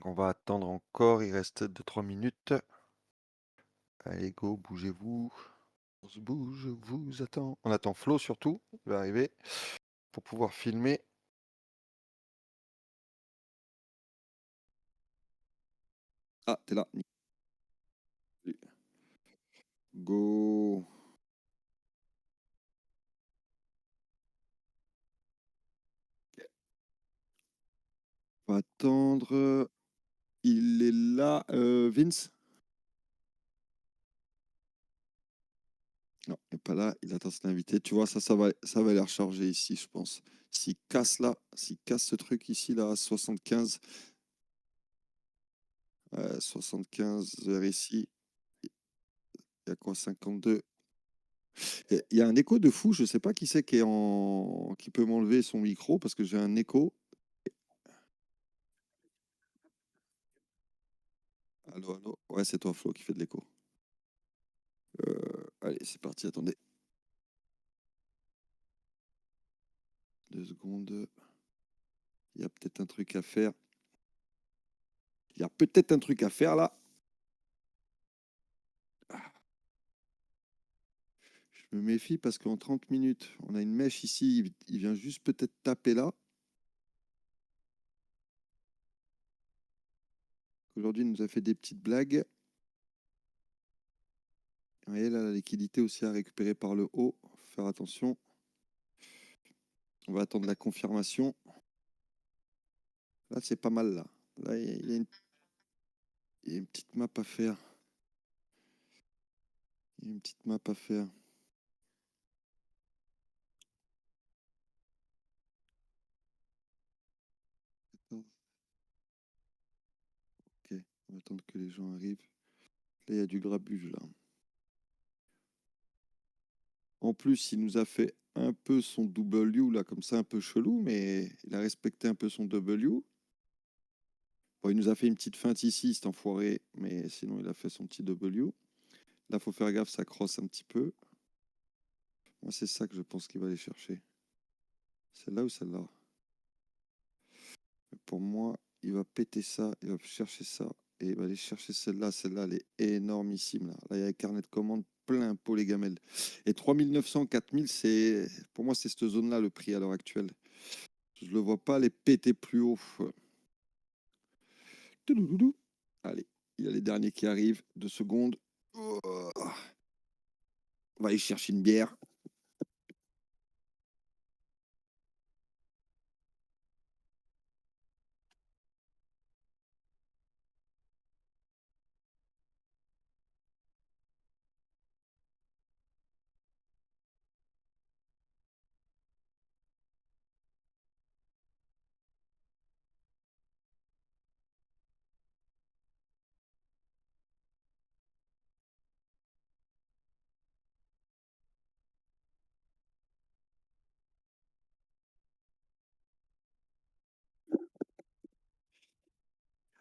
On va attendre encore, il reste 2-3 minutes. Allez go, bougez-vous. On se bouge, je vous attends. On attend Flo surtout, il va arriver pour pouvoir filmer. Ah, t'es là. Go. On va attendre. Il est là, Vince? Non, il n'est pas là. Il attend son invité. Tu vois, ça va les recharger ici, je pense. S'il casse là, s'il casse ce truc ici, là, à 75, 75 vers ici, il y a quoi, 52? Et il y a un écho de fou. Je sais pas qui c'est qui peut m'enlever son micro parce que j'ai un écho. Allô, allô? Ouais, c'est toi, Flo, qui fait de l'écho. Allez, c'est parti. Attendez 2 secondes. Il y a peut-être un truc à faire. Il y a peut-être un truc à faire là. Je me méfie parce qu'en 30 minutes, on a une mèche ici. Il vient juste peut-être taper là. Aujourd'hui, il nous a fait des petites blagues. Vous voyez là, la liquidité aussi à récupérer par le haut. Faut faire attention. On va attendre la confirmation. Là, c'est pas mal là. Là, il y a une petite map à faire. Il y a une petite map à faire. Attends. Ok, on va attendre que les gens arrivent. Là, il y a du grabuge là. En plus, il nous a fait un peu son W là, comme ça, un peu chelou, mais il a respecté un peu son W. Bon, il nous a fait une petite feinte ici, cet enfoiré, mais sinon, il a fait son petit W. Là, faut faire gaffe, ça crosse un petit peu. Moi, c'est ça que je pense qu'il va aller chercher. Celle-là ou celle-là? Pour moi, il va péter ça, il va chercher ça, et il va aller chercher celle-là. Celle-là, elle est énormissime. Là, il y a un carnet de commandes plein pot les gamelles. Et 3900, 4000, pour moi, c'est cette zone-là le prix à l'heure actuelle. Je ne le vois pas aller péter plus haut. Toulouloulou. Allez, il y a les derniers qui arrivent. 2 secondes. Oh, on va aller chercher une bière.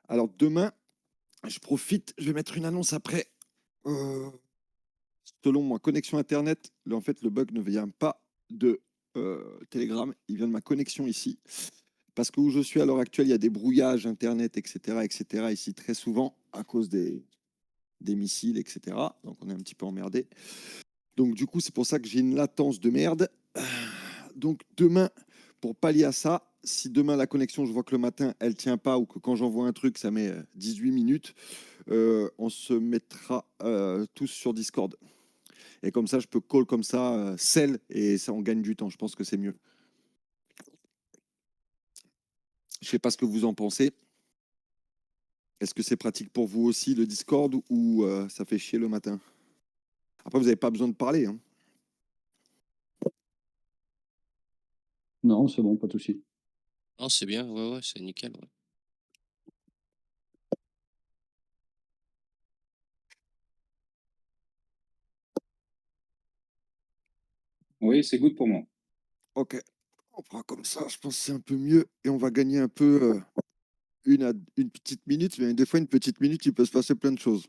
Alors demain, je profite, je vais mettre une annonce après. Euh, Selon moi, connexion Internet, en fait, le bug ne vient pas de Telegram, il vient de ma connexion ici. Parce que où je suis à l'heure actuelle, il y a des brouillages Internet, etc., ici très souvent à cause des missiles, etc. Donc on est un petit peu emmerdé. Donc du coup, c'est pour ça que j'ai une latence de merde. Donc demain, pour pallier à ça, si demain la connexion, je vois que le matin, elle tient pas ou que quand j'envoie un truc, ça met 18 minutes, on se mettra tous sur Discord. Et comme ça, je peux call comme ça, sell, et ça, on gagne du temps. Je pense que c'est mieux. Je sais pas ce que vous en pensez. Est-ce que c'est pratique pour vous aussi, le Discord, ou ça fait chier le matin? Après, vous n'avez pas besoin de parler, hein. Non, c'est bon, pas de souci. Non, c'est bien, ouais, ouais, c'est nickel, ouais. Oui, c'est good pour moi. Ok, on fera comme ça. Je pense que c'est un peu mieux. Et on va gagner un peu une petite minute. Mais des fois, une petite minute, il peut se passer plein de choses.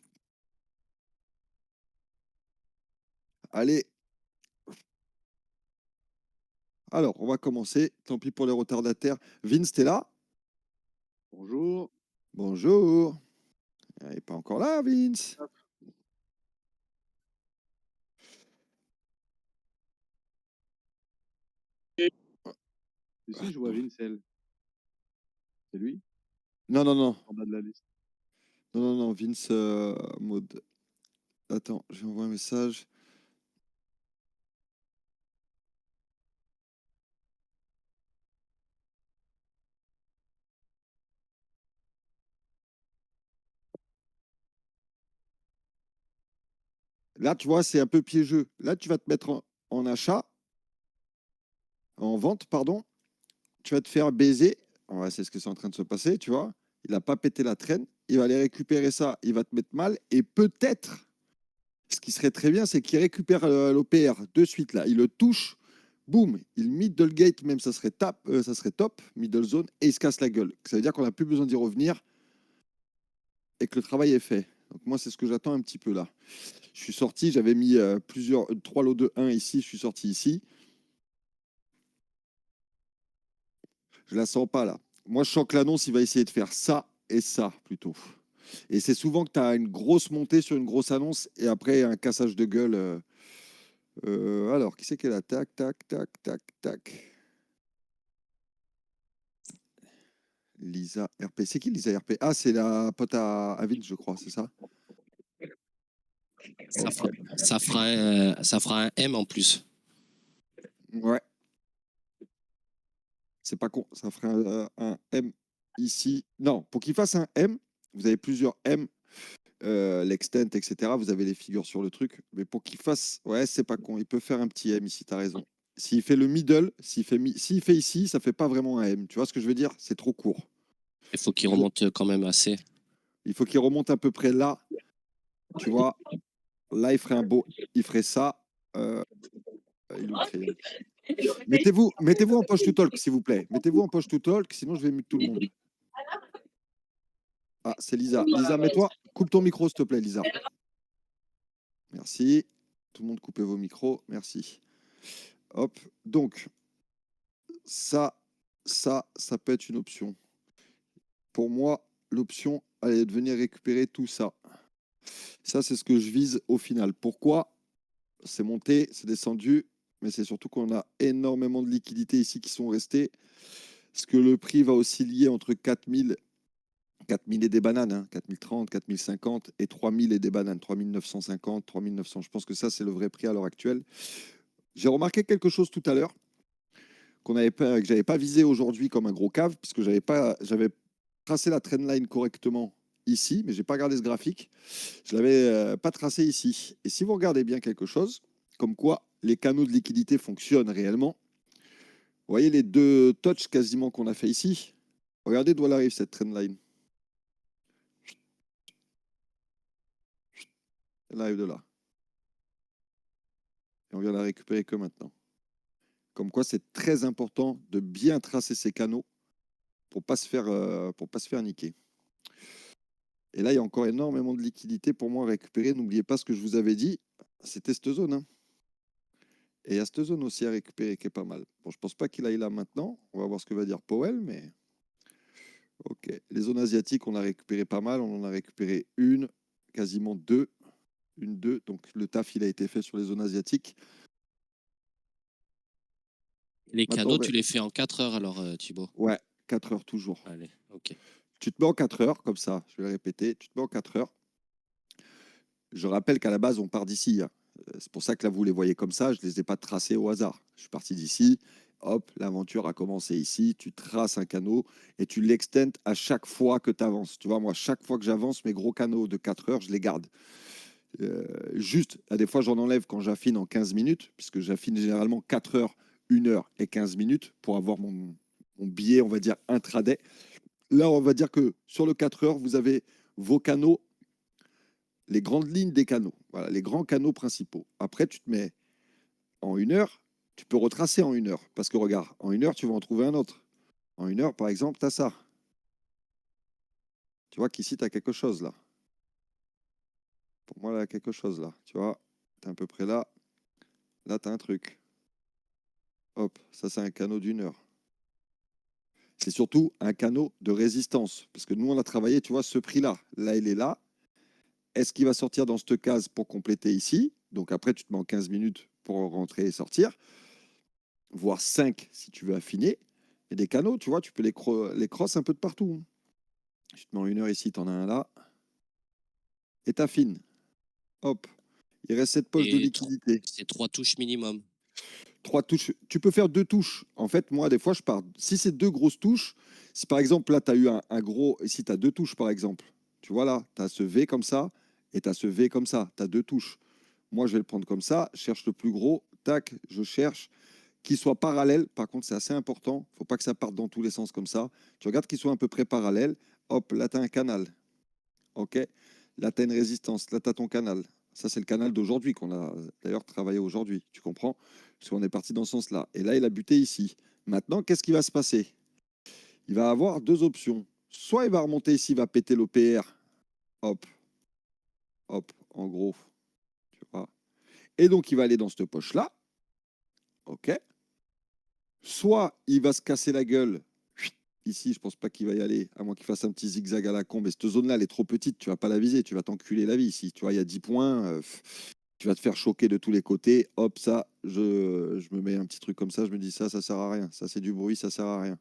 Allez, alors, on va commencer. Tant pis pour les retardataires. Vince, t'es là? Bonjour. Bonjour. Il n'est pas encore là, Vince. Si, je vois Vincel. C'est lui, Non, non, non. en bas de la liste. Non, non, non, Vince mode. Attends, j'ai envoyé un message. Là, tu vois, c'est un peu piégeux. Là, tu vas te mettre en achat, en vente, pardon. Tu vas te faire baiser. Ouais, c'est ce que c'est en train de se passer, tu vois. Il n'a pas pété la traîne. Il va aller récupérer ça. Il va te mettre mal. Et peut-être, ce qui serait très bien, c'est qu'il récupère l'OPR de suite, là. Il le touche. Boum, il middle gate, même ça serait top, middle zone, et il se casse la gueule. Ça veut dire qu'on n'a plus besoin d'y revenir et que le travail est fait. Donc moi, c'est ce que j'attends un petit peu là. Je suis sorti, j'avais mis trois lots de 1 ici, je suis sorti ici. Je la sens pas là. Moi, je sens que l'annonce, il va essayer de faire ça et ça plutôt. Et c'est souvent que tu as une grosse montée sur une grosse annonce et après un cassage de gueule. Alors, qui c'est qui est là? Tac, tac, tac, tac, tac. Lisa RP. C'est qui Lisa RP? Ah, c'est la pote à Vince, je crois, c'est ça? Ça Ok. fera, ça fera un M en plus. Ouais. C'est pas con. Ça ferait un M ici. Non, pour qu'il fasse un M, vous avez plusieurs M, l'extent, etc. Vous avez les figures sur le truc. Mais pour qu'il fasse. Ouais, c'est pas con. Il peut faire un petit M ici, t'as raison. S'il fait le middle, s'il fait ici, ça fait pas vraiment un M. Tu vois ce que je veux dire? C'est trop court. Il faut qu'il remonte quand même assez. Il faut qu'il remonte à peu près là. Tu vois? Là, il ferait un beau. Il ferait ça. Euh, il est où le crayon? Mettez-vous en poche to talk, s'il vous plaît. Mettez-vous en poche to talk, sinon je vais mute tout le monde. Ah, c'est Lisa. Lisa, mets-toi. Coupe ton micro, s'il te plaît, Lisa. Merci. Tout le monde, coupez vos micros. Merci. Hop. Donc, ça peut être une option. Pour moi, l'option, allez, de venir récupérer tout ça. Ça, c'est ce que je vise au final. Pourquoi? C'est monté, c'est descendu, mais c'est surtout qu'on a énormément de liquidités ici qui sont restées. Parce que le prix va osciller entre 4000 et des bananes, hein, 4030, 4050 et 3000 et des bananes, 3950, 3900. Je pense que ça, c'est le vrai prix à l'heure actuelle. J'ai remarqué quelque chose tout à l'heure que j'avais pas visé aujourd'hui comme un gros cave, puisque j'avais tracé la trendline correctement ici, mais j'ai pas regardé ce graphique. Je l'avais pas tracé ici. Et si vous regardez bien quelque chose, comme quoi les canaux de liquidité fonctionnent réellement, vous voyez les deux touches quasiment qu'on a fait ici. Regardez d'où elle arrive cette trendline. Elle arrive de là. Et on vient la récupérer que maintenant. Comme quoi, c'est très important de bien tracer ces canaux pour pas se faire niquer. Et là, il y a encore énormément de liquidités pour moi à récupérer. N'oubliez pas ce que je vous avais dit, c'était cette zone, hein. Et il y a cette zone aussi à récupérer qui est pas mal. Bon, je pense pas qu'il aille là maintenant. On va voir ce que va dire Powell, mais ok. Les zones asiatiques, on a récupéré pas mal. On en a récupéré une, quasiment deux. Une, deux. Donc le taf, il a été fait sur les zones asiatiques. Les Maintenant, canaux, tu les fais en 4 heures alors, Thibaut. ouais, 4 heures toujours. Allez, ok. Tu te mets en 4 heures, comme ça, je vais le répéter. Tu te mets en 4 heures. Je rappelle qu'à la base, on part d'ici, hein. C'est pour ça que là, vous les voyez comme ça. Je ne les ai pas tracés au hasard. Je suis parti d'ici. Hop, l'aventure a commencé ici. Tu traces un canot et tu l'extends à chaque fois que tu avances. Tu vois, moi, chaque fois que j'avance, mes gros canaux de 4 heures, je les garde. Juste, à des fois, j'en enlève quand j'affine en 15 minutes, puisque j'affine généralement 4 heures, 1 heure et 15 minutes pour avoir mon billet, on va dire, intraday. Là, on va dire que sur le 4 heures, vous avez vos canaux, les grandes lignes des canaux, voilà, les grands canaux principaux. Après, tu te mets en 1 heure, tu peux retracer en 1 heure. Parce que regarde, en 1 heure, tu vas en trouver un autre. En 1 heure, par exemple, tu as ça. Tu vois qu'ici, tu as quelque chose là. Pour moi, là, quelque chose là. Tu vois, tu es à peu près là. Là, tu as un truc. Hop, ça, c'est un canot d'1 heure. C'est surtout un canot de résistance. Parce que nous, on a travaillé, tu vois, ce prix-là. Là, il est là. Est-ce qu'il va sortir dans cette case pour compléter ici? Donc après, tu te mets en 15 minutes pour rentrer et sortir. Voire 5 si tu veux affiner. Et des canaux, tu vois, tu peux les cross un peu de partout. Tu te mets en 1 heure ici, tu en as un là. Et t'affines. Hop. Il reste cette poche de Et liquidité. c'est 3 touches minimum. 3 touches. Tu peux faire 2 touches. En fait, moi, des fois, je pars. Si c'est 2 grosses touches, si par exemple, là, tu as eu un gros. Si tu as 2 touches, par exemple, tu vois là, tu as ce V comme ça et tu as ce V comme ça. Tu as 2 touches. Moi, je vais le prendre comme ça. Je cherche le plus gros. Tac, je cherche. Qu'il soit parallèle. Par contre, c'est assez important. Il ne faut pas que ça parte dans tous les sens comme ça. Tu regardes qu'il soit à peu près parallèle. Hop, là, tu as un canal. OK. Là, tu as une résistance. Là, tu as ton canal. Ça, c'est le canal d'aujourd'hui qu'on a d'ailleurs travaillé aujourd'hui. Tu comprends? Parce qu'on est parti dans ce sens-là. Et là, il a buté ici. Maintenant, qu'est-ce qui va se passer? Il va avoir 2 options. Soit il va remonter ici, il va péter l'OPR. Hop, hop, en gros. Tu vois. Et donc, il va aller dans cette poche-là. OK. Soit il va se casser la gueule. Ici, je pense pas qu'il va y aller, à moins qu'il fasse un petit zigzag à la con. Mais cette zone-là, elle est trop petite, tu vas pas la viser, tu vas t'enculer la vie ici. Tu vois, il y a 10 points, tu vas te faire choquer de tous les côtés. Hop, ça, je me mets un petit truc comme ça, je me dis ça sert à rien. Ça, c'est du bruit, ça sert à rien.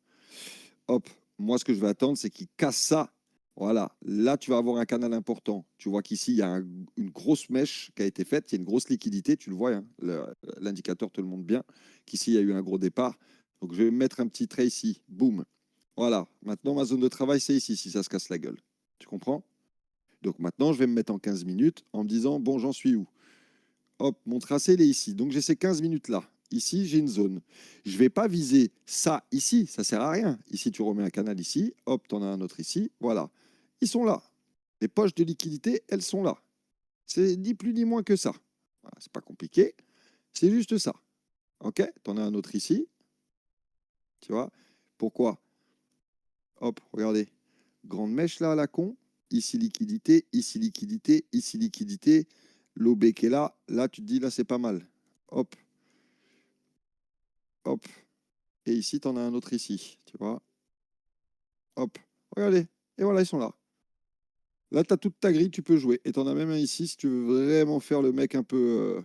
Hop, moi, ce que je vais attendre, c'est qu'il casse ça. Voilà, là, tu vas avoir un canal important. Tu vois qu'ici, il y a une grosse mèche qui a été faite, il y a une grosse liquidité, tu le vois, hein, l'indicateur te le montre bien, qu'ici, il y a eu un gros départ. Donc, je vais mettre un petit trait ici, boum. Voilà, maintenant, ma zone de travail, c'est ici, si ça se casse la gueule. Tu comprends? Donc, maintenant, je vais me mettre en 15 minutes en me disant, bon, j'en suis où? Hop, mon tracé, il est ici. Donc, j'ai ces 15 minutes-là. Ici, j'ai une zone. Je ne vais pas viser ça ici, ça ne sert à rien. Ici, tu remets un canal ici. Hop, tu en as un autre ici. Voilà. Ils sont là. Les poches de liquidité, elles sont là. C'est ni plus ni moins que ça. Voilà, c'est pas compliqué. C'est juste ça. OK? Tu en as un autre ici. Tu vois? Pourquoi? Hop, regardez. Grande mèche là à la con. Ici liquidité, ici liquidité, ici liquidité. L'OB qui est là. Là, tu te dis, là, c'est pas mal. Hop, hop. Et ici, tu en as un autre ici. Tu vois? Hop, regardez. Et voilà, ils sont là. Là, tu as toute ta grille, tu peux jouer. Et tu en as même un ici, si tu veux vraiment faire le mec un peu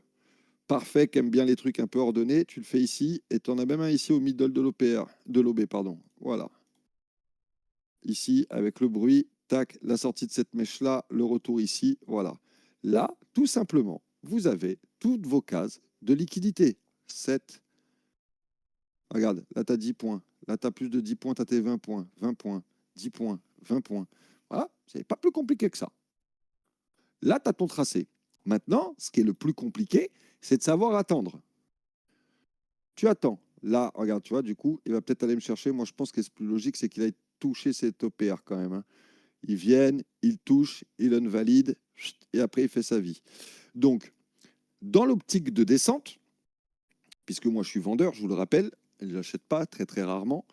parfait, qui aime bien les trucs un peu ordonnés, tu le fais ici. Et tu en as même un ici au middle de l'OPR, de l'OB, pardon. Voilà. Ici, avec le bruit, tac, la sortie de cette mèche-là, le retour ici, voilà. Là, tout simplement, vous avez toutes vos cases de liquidité. 7. Regarde, là, tu as 10 points. Là, tu as plus de 10 points, tu as tes 20 points. 20 points, 10 points, 20 points. Voilà, c'est pas plus compliqué que ça. Là, tu as ton tracé. Maintenant, ce qui est le plus compliqué, c'est de savoir attendre. Tu attends. Là, regarde, tu vois, du coup, il va peut-être aller me chercher. Moi, je pense que c'est plus logique, c'est qu'il aille toucher cet OPR quand même, hein. Ils viennent, ils touchent, ils invalident, et après, il fait sa vie. Donc, dans l'optique de descente, puisque moi, je suis vendeur, je vous le rappelle, je n'achète pas très, très rarement.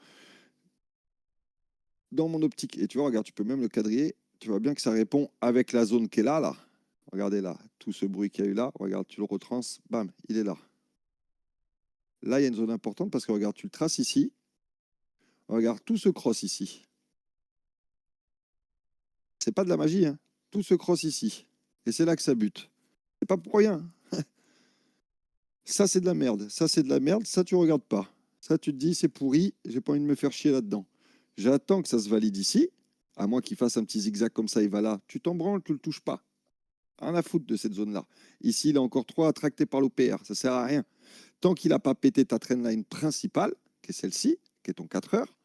Dans mon optique, et tu vois, regarde, tu peux même le quadriller, tu vois bien que ça répond avec la zone qui est là, là. Regardez là, tout ce bruit qu'il y a eu là, regarde, tu le retrans, bam, il est là. Là, il y a une zone importante parce que regarde, tu le traces ici, regarde, tout se cross ici. C'est pas de la magie, hein. Tout se cross ici. Et c'est là que ça bute. C'est pas pour rien. Ça, c'est de la merde. Ça, c'est de la merde. Ça, tu regardes pas. Ça, tu te dis, c'est pourri. J'ai pas envie de me faire chier là-dedans. J'attends que ça se valide ici. À moins qu'il fasse un petit zigzag comme ça, il va là. Tu t'en branles, tu le touches pas. Rien à foutre de cette zone-là. Ici, il a encore 3 attractés par l'OPR. Ça sert à rien. Tant qu'il n'a pas pété ta trendline principale, qui est celle-ci, qui est ton 4 heures,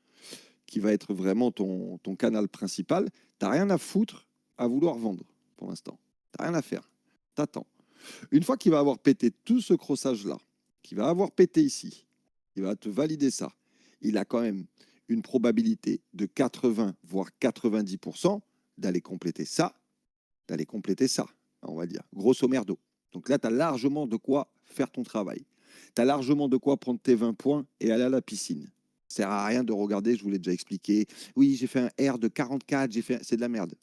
qui va être vraiment ton canal principal, tu n'as rien à foutre à vouloir vendre pour l'instant. Tu n'as rien à faire. T'attends. Une fois qu'il va avoir pété tout ce crossage-là, qu'il va avoir pété ici, il va te valider ça. Il a quand même une probabilité de 80, voire 90% d'aller compléter ça, on va dire, grosso merdo. Donc là, tu as largement de quoi faire ton travail. Tu as largement de quoi prendre tes 20 points et aller à la piscine. Ça sert à rien de regarder, je vous l'ai déjà expliqué. Oui, j'ai fait un R de 44, c'est de la merde.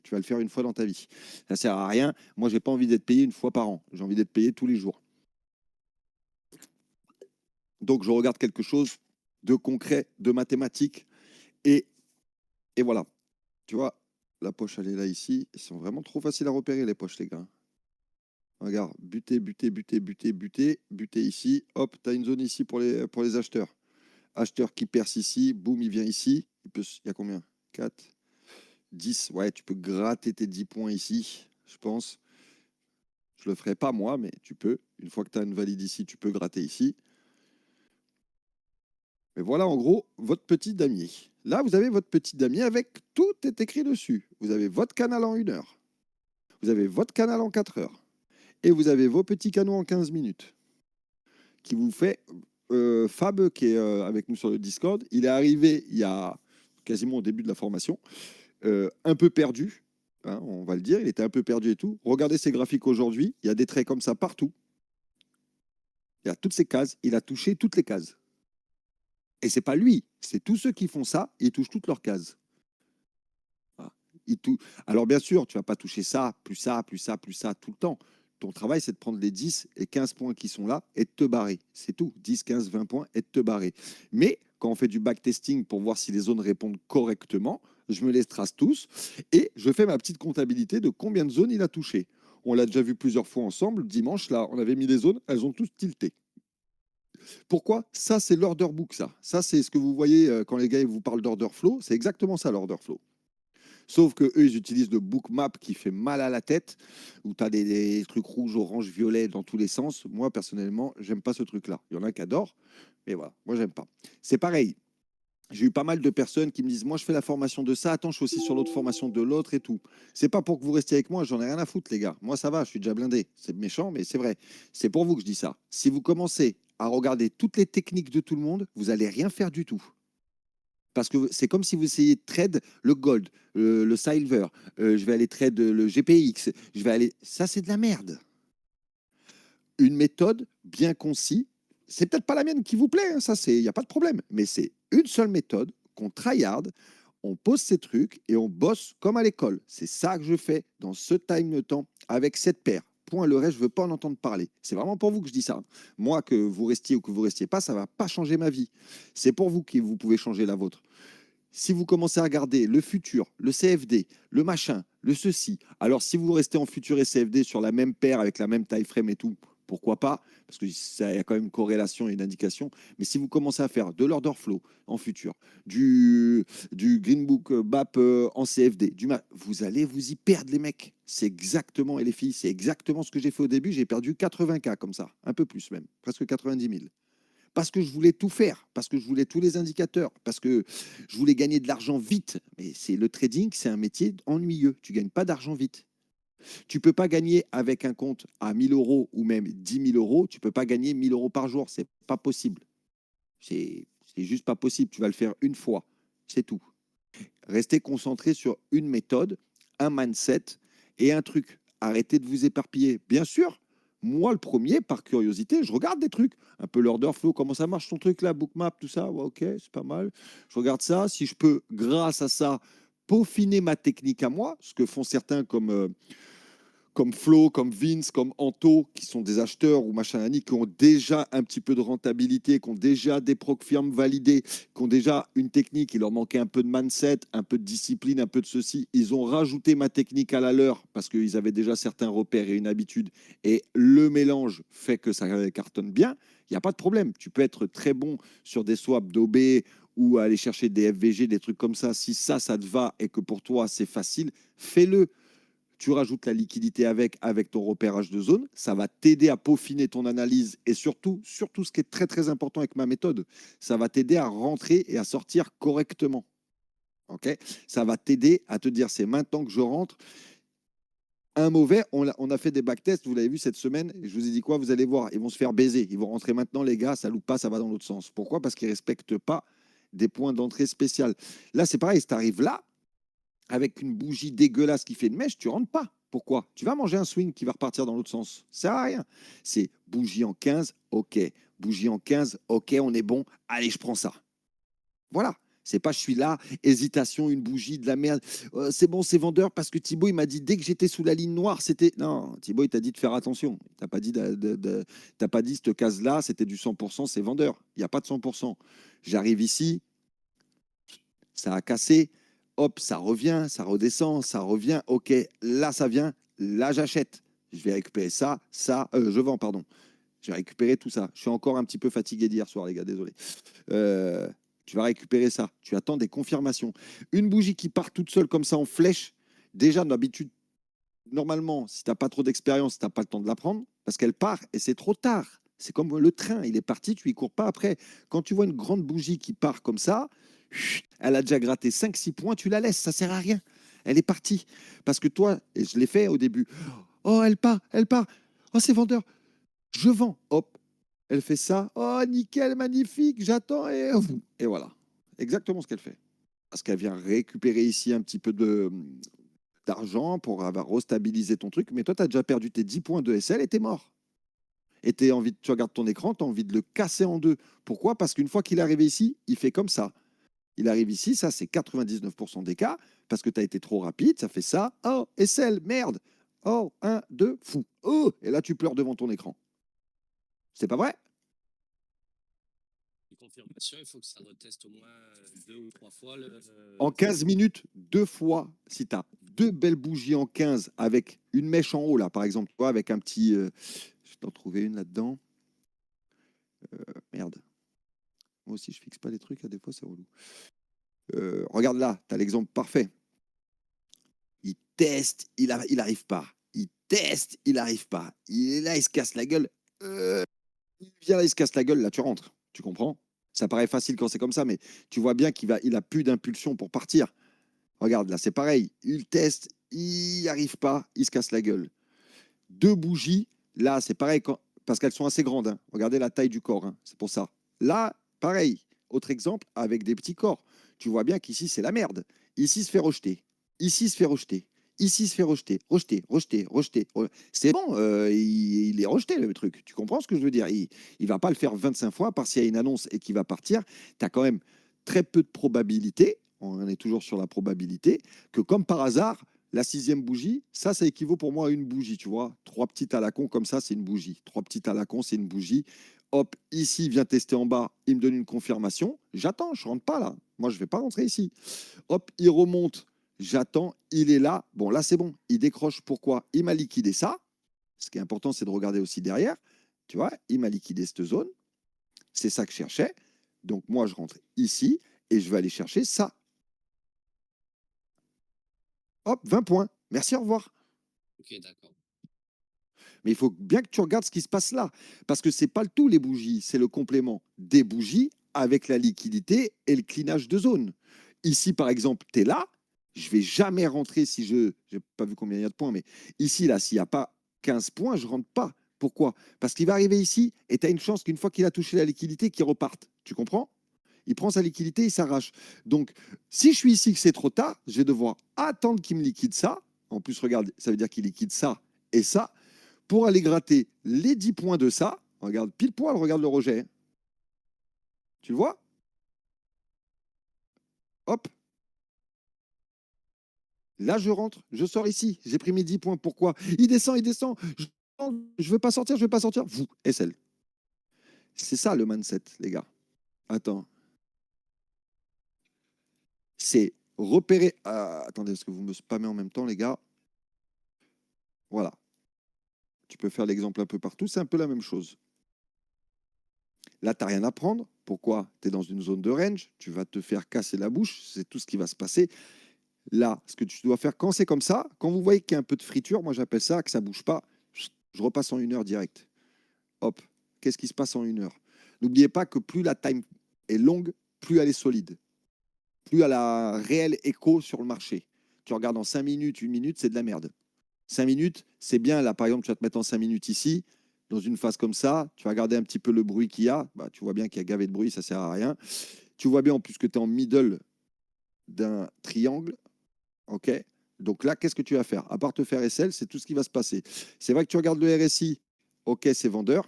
Tu vas le faire une fois dans ta vie. Ça sert à rien. Moi, j'ai pas envie d'être payé une fois par an. J'ai envie d'être payé tous les jours. Donc, je regarde quelque chose de concret, de mathématique, Et, et voilà. Tu vois, la poche, elle est là, ici. Ils sont vraiment trop faciles à repérer, les poches, les gars. Regarde, buter, buter, buter, buter, buter, buter ici. Hop, tu as une zone ici pour les acheteurs. Acheteur qui perce ici, boum, il vient ici. Il y a combien? 4, 10. Ouais, tu peux gratter tes 10 points ici, je pense. Je le ferai pas moi, mais tu peux. Une fois que tu as une valide ici, tu peux gratter ici. Mais voilà, en gros, votre petit damier. Là, vous avez votre petit damier avec tout est écrit dessus. Vous avez votre canal en 1 heure. Vous avez votre canal en 4 heures. Et vous avez vos petits canaux en 15 minutes. Qui vous fait Fab, qui est avec nous sur le Discord. Il est arrivé il y a quasiment au début de la formation, un peu perdu, hein, on va le dire. Il était un peu perdu et tout. Regardez ces graphiques aujourd'hui. Il y a des traits comme ça partout. Il y a toutes ces cases. Il a touché toutes les cases. Et c'est pas lui, c'est tous ceux qui font ça, ils touchent toutes leurs cases. Voilà. Alors bien sûr, tu vas pas toucher ça, plus ça, plus ça, plus ça tout le temps. Ton travail, c'est de prendre les 10 et 15 points qui sont là et de te barrer. C'est tout. 10, 15, 20 points et de te barrer. Mais quand on fait du backtesting pour voir si les zones répondent correctement, je me les trace tous et je fais ma petite comptabilité de combien de zones il a touché. On l'a déjà vu plusieurs fois ensemble. Dimanche, là, on avait mis les zones, elles ont tous tilté. Pourquoi? Ça, c'est l'order book, ça. Ça, c'est ce que vous voyez quand les gars vous parlent d'order flow. C'est exactement ça, l'order flow. Sauf que eux, ils utilisent le bookmap qui fait mal à la tête, où tu as des trucs rouges, orange, violet dans tous les sens. Moi, personnellement, j'aime pas ce truc-là. Il y en a qui adorent, mais voilà, moi, j'aime pas. C'est pareil. J'ai eu pas mal de personnes qui me disent, moi, je fais la formation de ça, attends, je suis aussi sur l'autre formation de l'autre et tout. C'est pas pour que vous restiez avec moi, j'en ai rien à foutre, les gars. Moi, ça va, je suis déjà blindé. C'est méchant, mais c'est vrai. C'est pour vous que je dis ça. Si vous commencez à regarder toutes les techniques de tout le monde, vous allez rien faire du tout. Parce que c'est comme si vous essayiez de trade le gold, le silver, je vais aller trade le GPX, je vais aller. Ça, c'est de la merde. Une méthode bien concise, c'est peut-être pas la mienne qui vous plaît, hein, ça, il n'y a pas de problème, mais c'est une seule méthode qu'on tryhard, on pose ces trucs et on bosse comme à l'école. C'est ça que je fais dans ce time de temps avec cette paire. Point, le reste, je ne veux pas en entendre parler. C'est vraiment pour vous que je dis ça. Moi, que vous restiez ou que vous restiez pas, ça ne va pas changer ma vie. C'est pour vous que vous pouvez changer la vôtre. Si vous commencez à regarder le futur, le CFD, le machin, le ceci, alors si vous restez en futur et CFD sur la même paire avec la même taille frame et tout, pourquoi pas? Parce qu'il y a quand même une corrélation et une indication. Mais si vous commencez à faire de l'order flow en futur, du Green Book BAP en CFD, vous allez vous y perdre, les mecs. C'est exactement, et les filles, c'est exactement ce que j'ai fait au début. J'ai perdu 80K comme ça, un peu plus même, presque 90 000. Parce que je voulais tout faire, parce que je voulais tous les indicateurs, parce que je voulais gagner de l'argent vite. Mais c'est le trading, c'est un métier ennuyeux. Tu gagnes pas d'argent vite. Tu peux pas gagner avec un compte à 1 000 euros ou même 10 000 euros. Tu peux pas gagner 1 000 euros par jour. C'est pas possible. C'est juste pas possible. Tu vas le faire une fois. C'est tout. Restez concentré sur une méthode, un mindset et un truc. Arrêtez de vous éparpiller. Bien sûr, moi, le premier, par curiosité, je regarde des trucs. Un peu l'order flow, comment ça marche ton truc là, bookmap, tout ça. Ouais, ok, c'est pas mal. Je regarde ça. Si je peux, grâce à ça, peaufiner ma technique à moi, ce que font certains comme Flo, comme Vince, comme Anto, qui sont des acheteurs ou machin, qui ont déjà un petit peu de rentabilité, qui ont déjà des proc firmes validés, qui ont déjà une technique. Il leur manquait un peu de mindset, un peu de discipline, un peu de ceci. Ils ont rajouté ma technique à la leur parce qu'ils avaient déjà certains repères et une habitude. Et le mélange fait que ça cartonne bien. Il n'y a pas de problème. Tu peux être très bon sur des swaps d'OB ou aller chercher des FVG, des trucs comme ça. Si ça te va et que pour toi, c'est facile, fais-le. Tu rajoutes la liquidité avec ton repérage de zone, ça va t'aider à peaufiner ton analyse et surtout ce qui est très très important avec ma méthode, ça va t'aider à rentrer et à sortir correctement. Ok, ça va t'aider à te dire c'est maintenant que je rentre. Un mauvais, on a fait des backtests, vous l'avez vu cette semaine, et je vous ai dit quoi, vous allez voir, ils vont se faire baiser, ils vont rentrer maintenant les gars, ça loupe pas, ça va dans l'autre sens. Pourquoi? Parce qu'ils ne respectent pas des points d'entrée spécial. Là c'est pareil, si tu arrives là, avec une bougie dégueulasse qui fait une mèche, tu rentres pas. Pourquoi? Tu vas manger un swing qui va repartir dans l'autre sens. Ça sert à rien. C'est bougie en 15, ok. Bougie en 15, ok, on est bon. Allez, je prends ça. Voilà. C'est pas je suis là, hésitation, une bougie, de la merde. C'est bon, c'est vendeur parce que Thibaut, il m'a dit dès que j'étais sous la ligne noire, c'était. Non, Thibaut, il t'a dit de faire attention. T'as pas dit, t'as pas dit cette case-là, c'était du 100%, c'est vendeur. Il n'y a pas de 100%. J'arrive ici, Ça a cassé, hop, ça revient, ça redescend, ça revient. OK, là, ça vient, là, j'achète. Je vais récupérer ça, je vends, pardon. Je vais récupérer tout ça. Je suis encore un petit peu fatigué d'hier soir, les gars, désolé. Euh, Tu vas récupérer ça. Tu attends des confirmations. Une bougie qui part toute seule comme ça en flèche, déjà, d'habitude, normalement, si tu n'as pas trop d'expérience, tu n'as pas le temps de la prendre parce qu'elle part et c'est trop tard. C'est comme le train, il est parti, tu y cours pas après. Quand tu vois une grande bougie qui part comme ça, chut, elle a déjà gratté 5-6 points, tu la laisses, ça sert à rien. Elle est partie. Parce que toi, et je l'ai fait au début, oh, elle part, elle part. Oh, c'est vendeur. Je vends. Hop, elle fait ça. Oh, nickel, magnifique, j'attends et voilà. Exactement ce qu'elle fait. Parce qu'elle vient récupérer ici un petit peu d'argent pour avoir restabilisé ton truc. Mais toi, tu as déjà perdu tes 10 points de SL et tu es mort. Et tu regardes ton écran, tu as envie de le casser en deux. Pourquoi? Parce qu'une fois qu'il est arrivé ici, il fait comme ça. Il arrive ici, ça c'est 99% des cas, parce que tu as été trop rapide, ça fait ça. Oh, SL, merde. Oh, 1, 2, fou. Oh, et là tu pleures devant ton écran. C'est pas vrai? Les confirmations, il faut que ça reteste au moins 2 ou 3 fois. En 15 minutes, 2 fois, si tu as 2 belles bougies en 15 avec une mèche en haut, là, par exemple, tu vois, avec un petit. Je vais t'en trouver une là-dedans. Merde. Moi aussi, je fixe pas les trucs, à des fois, c'est relou. Regarde là, tu as l'exemple parfait. Il teste, il arrive pas. Il teste, il arrive pas. Il est là, il se casse la gueule. Il vient là, il se casse la gueule, là, tu rentres. Tu comprends? Ça paraît facile quand c'est comme ça, mais tu vois bien il a plus d'impulsion pour partir. Regarde, là, c'est pareil. Il teste, il n'y arrive pas, il se casse la gueule. 2 bougies, là, c'est pareil, parce qu'elles sont assez grandes, hein. Regardez la taille du corps, hein. C'est pour ça. Là, pareil. Autre exemple, avec des petits corps. Tu vois bien qu'ici, c'est la merde. Ici, il se fait rejeter. Ici, il se fait rejeter. Ici, il se fait rejeter. Rejeter, rejeter, rejeter. C'est bon, il est rejeté, le truc. Tu comprends ce que je veux dire? Il ne va pas le faire 25 fois, parce qu'il y a une annonce et qu'il va partir. Tu as quand même très peu de probabilité, on est toujours sur la probabilité, que comme par hasard, la 6e bougie, ça équivaut pour moi à une bougie, tu vois. 3 petites à la con comme ça, c'est une bougie. 3 petites à la con, c'est une bougie. Hop, ici, il vient tester en bas, il me donne une confirmation. J'attends, je rentre pas là. Moi, je vais pas rentrer ici. Hop, il remonte, j'attends, il est là. Bon, là, c'est bon. Il décroche. Pourquoi? Il m'a liquidé ça. Ce qui est important, c'est de regarder aussi derrière. Tu vois, il m'a liquidé cette zone. C'est ça que je cherchais. Donc, moi, je rentre ici et je vais aller chercher ça. Hop, 20 points. Merci, au revoir. Ok, d'accord. Mais il faut bien que tu regardes ce qui se passe là. Parce que c'est pas le tout, les bougies. C'est le complément des bougies avec la liquidité et le clinage de zone. Ici, par exemple, tu es là. Je vais jamais rentrer si je. J'ai pas vu combien il y a de points, mais ici, là, s'il n'y a pas 15 points, je rentre pas. Pourquoi? Parce qu'il va arriver ici et tu as une chance qu'une fois qu'il a touché la liquidité, qu'il reparte. Tu comprends? Il prend sa liquidité, il s'arrache. Donc, si je suis ici que c'est trop tard, je vais devoir attendre qu'il me liquide ça. En plus, regarde, ça veut dire qu'il liquide ça et ça pour aller gratter les 10 points de ça. Regarde, pile poil, regarde le rejet. Tu le vois? Hop. Là, je rentre, je sors ici. J'ai pris mes 10 points. Pourquoi? Il descend, il descend. Je veux pas sortir, je veux pas sortir. Vous, SL. C'est ça le mindset, les gars. Attends. C'est repérer. Attendez, est-ce que vous me spammez en même temps, les gars? Voilà. Tu peux faire l'exemple un peu partout. C'est un peu la même chose. Là, tu n'as rien à prendre. Pourquoi? Tu es dans une zone de range. Tu vas te faire casser la bouche. C'est tout ce qui va se passer. Là, ce que tu dois faire quand c'est comme ça, quand vous voyez qu'il y a un peu de friture, moi j'appelle ça que ça bouge pas, je repasse en 1 heure direct. Hop, qu'est-ce qui se passe en 1 heure? N'oubliez pas que plus la time est longue, plus elle est solide, plus elle a un réel écho sur le marché. Tu regardes en 5 minutes, 1 minute, c'est de la merde. 5 minutes, c'est bien. Là, par exemple, tu vas te mettre en 5 minutes ici, dans une phase comme ça, tu vas regarder un petit peu le bruit qu'il y a. Bah, tu vois bien qu'il y a gavé de bruit, ça sert à rien. Tu vois bien en plus que tu es en middle d'un triangle. OK? Donc là, qu'est-ce que tu vas faire? À part te faire SL, c'est tout ce qui va se passer. C'est vrai que tu regardes le RSI. OK, c'est vendeur.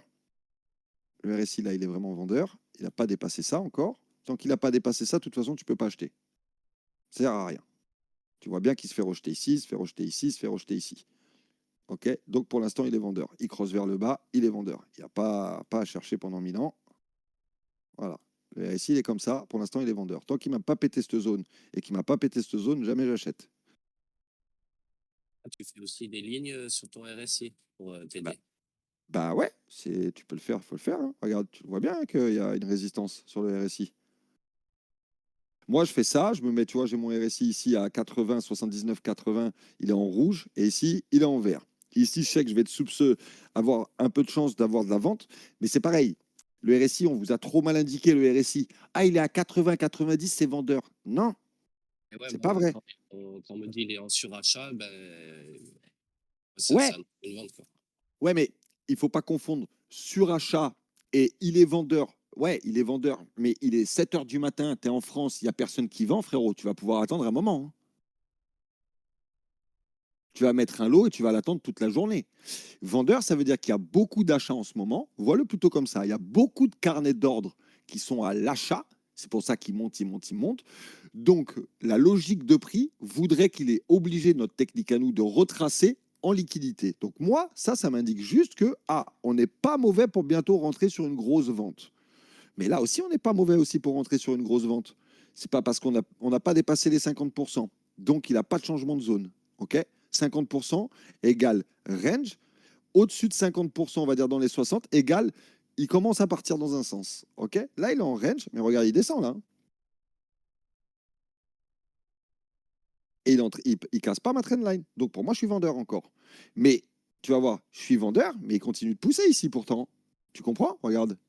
Le RSI, là, il est vraiment vendeur. Il n'a pas dépassé ça encore. Tant qu'il n'a pas dépassé ça, de toute façon, tu ne peux pas acheter. Ça sert à rien. Tu vois bien qu'il se fait rejeter ici, il se fait rejeter ici, il se fait rejeter ici. OK? Donc pour l'instant, il est vendeur. Il crosse vers le bas, il est vendeur. Il n'y a pas à chercher pendant 1000 ans. Voilà. Le RSI, il est comme ça. Pour l'instant, il est vendeur. Tant qu'il ne m'a pas pété cette zone et qu'il ne m'a pas pété cette zone, jamais j'achète. Ah, tu fais aussi des lignes sur ton RSI pour Bah, t'aider. bah ouais, tu peux le faire, il faut le faire. Hein. Regarde, tu vois bien qu'il y a une résistance sur le RSI. Moi, je fais ça, je me mets, tu vois, j'ai mon RSI ici à 80, 79, 80, il est en rouge, et ici, il est en vert. Ici, je sais que je vais être soupçonneux, avoir un peu de chance d'avoir de la vente, mais c'est pareil. Le RSI, on vous a trop mal indiqué le RSI. Ah, il est à 80, 90, c'est vendeur. Non, Et ouais, c'est moi, pas vrai. quand on me dit il est en surachat, ben, ça Ouais, annonce une vente, quoi. ouais, mais il faut pas confondre surachat et il est vendeur. Ouais, il est vendeur, mais il est 7 heures du matin, tu es en France, il n'y a personne qui vend, frérot. Tu vas pouvoir attendre un moment. Hein. Tu vas mettre un lot et tu vas l'attendre toute la journée. Vendeur, ça veut dire qu'il y a beaucoup d'achats en ce moment. Voilà plutôt comme ça. Il y a beaucoup de carnets d'ordre qui sont à l'achat. C'est pour ça qu'ils montent, ils montent, ils montent. Donc, la logique de prix voudrait qu'il est obligé, notre technique à nous, de retracer en liquidité. Donc, moi, ça m'indique juste que, on n'est pas mauvais pour bientôt rentrer sur une grosse vente. Mais là aussi, on n'est pas mauvais aussi pour rentrer sur une grosse vente. C'est pas parce qu'on n'a pas dépassé les 50%. Donc, il n'a pas de changement de zone. OK? 50% égale range. Au-dessus de 50%, on va dire dans les 60, égale, il commence à partir dans un sens. OK? Là, il est en range, mais regarde, il descend là. Hein. Et il casse pas ma trendline. Donc, pour moi, je suis vendeur encore. Mais, tu vas voir, je suis vendeur, mais il continue de pousser ici pourtant. Tu comprends? Regarde.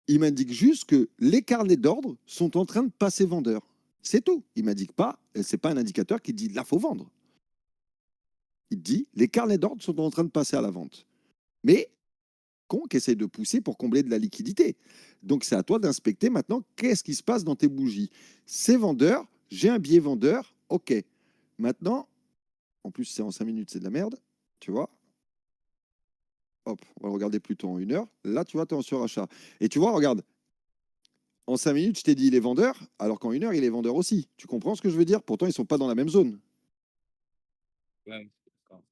Il m'indique juste que les carnets d'ordre sont en train de passer vendeur. C'est tout. Il m'indique pas, c'est pas un indicateur qui dit là, faut vendre. Il dit les carnets d'ordre sont en train de passer à la vente. Mais qui essaie de pousser pour combler de la liquidité. Donc c'est à toi d'inspecter maintenant qu'est-ce qui se passe dans tes bougies. C'est vendeur, j'ai un billet vendeur, ok. Maintenant, en plus c'est en 5 minutes, c'est de la merde, tu vois. Hop, on va le regarder plutôt en 1 heure. Là, tu vois, tu es en surachat. Et tu vois, regarde, en 5 minutes, je t'ai dit il est vendeur, alors qu'en 1 heure, il est vendeur aussi. Tu comprends ce que je veux dire? Pourtant, ils ne sont pas dans la même zone. Ouais, d'accord.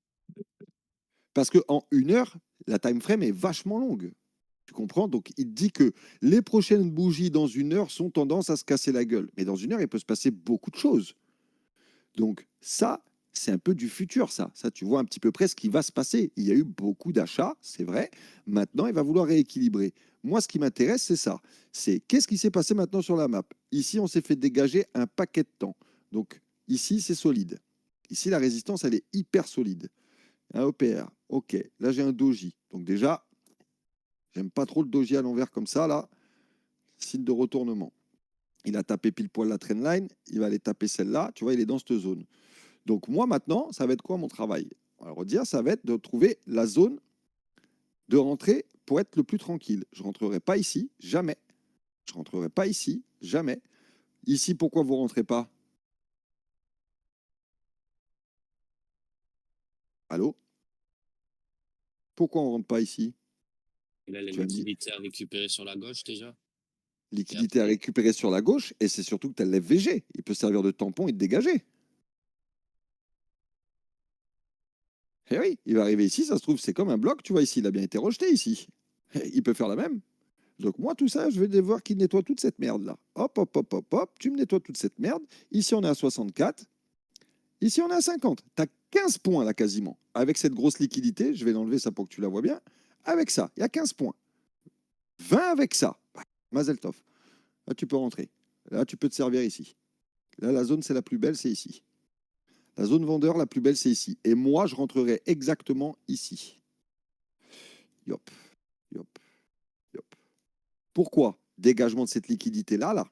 Parce qu'en 1 heure, la time frame est vachement longue. Tu comprends? Donc, il dit que les prochaines bougies dans 1 heure sont tendance à se casser la gueule. Mais dans 1 heure, il peut se passer beaucoup de choses. Donc, ça, c'est un peu du futur, ça. Ça, tu vois un petit peu près ce qui va se passer. Il y a eu beaucoup d'achats, c'est vrai. Maintenant, il va vouloir rééquilibrer. Moi, ce qui m'intéresse, c'est ça. C'est qu'est-ce qui s'est passé maintenant sur la map. Ici, on s'est fait dégager un paquet de temps. Donc, ici, c'est solide. Ici, la résistance, elle est hyper solide. Un OPR, ok. Là, j'ai un doji. Donc déjà, j'aime pas trop le doji à l'envers comme ça, là. Signe de retournement. Il a tapé pile poil la trendline, il va aller taper celle-là. Tu vois, il est dans cette zone. Donc moi, maintenant, ça va être quoi mon travail? On va le redire, ça va être de trouver la zone de rentrée pour être le plus tranquille. Je ne rentrerai pas ici, jamais. Je ne rentrerai pas ici, jamais. Ici, pourquoi vous ne rentrez pas? Allô? Pourquoi on ne rentre pas ici? Il a la Tu vas me dire, liquidité à récupérer sur la gauche déjà. Et liquidité à après, récupérer sur la gauche, et c'est surtout que tu as le lève VG. Il peut servir de tampon et de dégager. Eh oui, il va arriver ici, ça se trouve, c'est comme un bloc, tu vois, ici, il a bien été rejeté ici. Il peut faire la même. Donc moi, tout ça, je vais devoir qu'il nettoie toute cette merde-là. Hop, hop, hop, hop, hop, tu me nettoies toute cette merde. Ici, on est à 64. Ici, on est à 50. Tu as 15 points là quasiment. Avec cette grosse liquidité, je vais l'enlever ça pour que tu la vois bien. Avec ça, il y a 15 points. 20 avec ça. Mazel tov. Là, tu peux rentrer. Là, tu peux te servir ici. Là, la zone, c'est la plus belle, c'est ici. La zone vendeur, la plus belle, c'est ici. Et moi, je rentrerai exactement ici. Yop, yop, yop. Pourquoi? Dégagement de cette liquidité-là, là.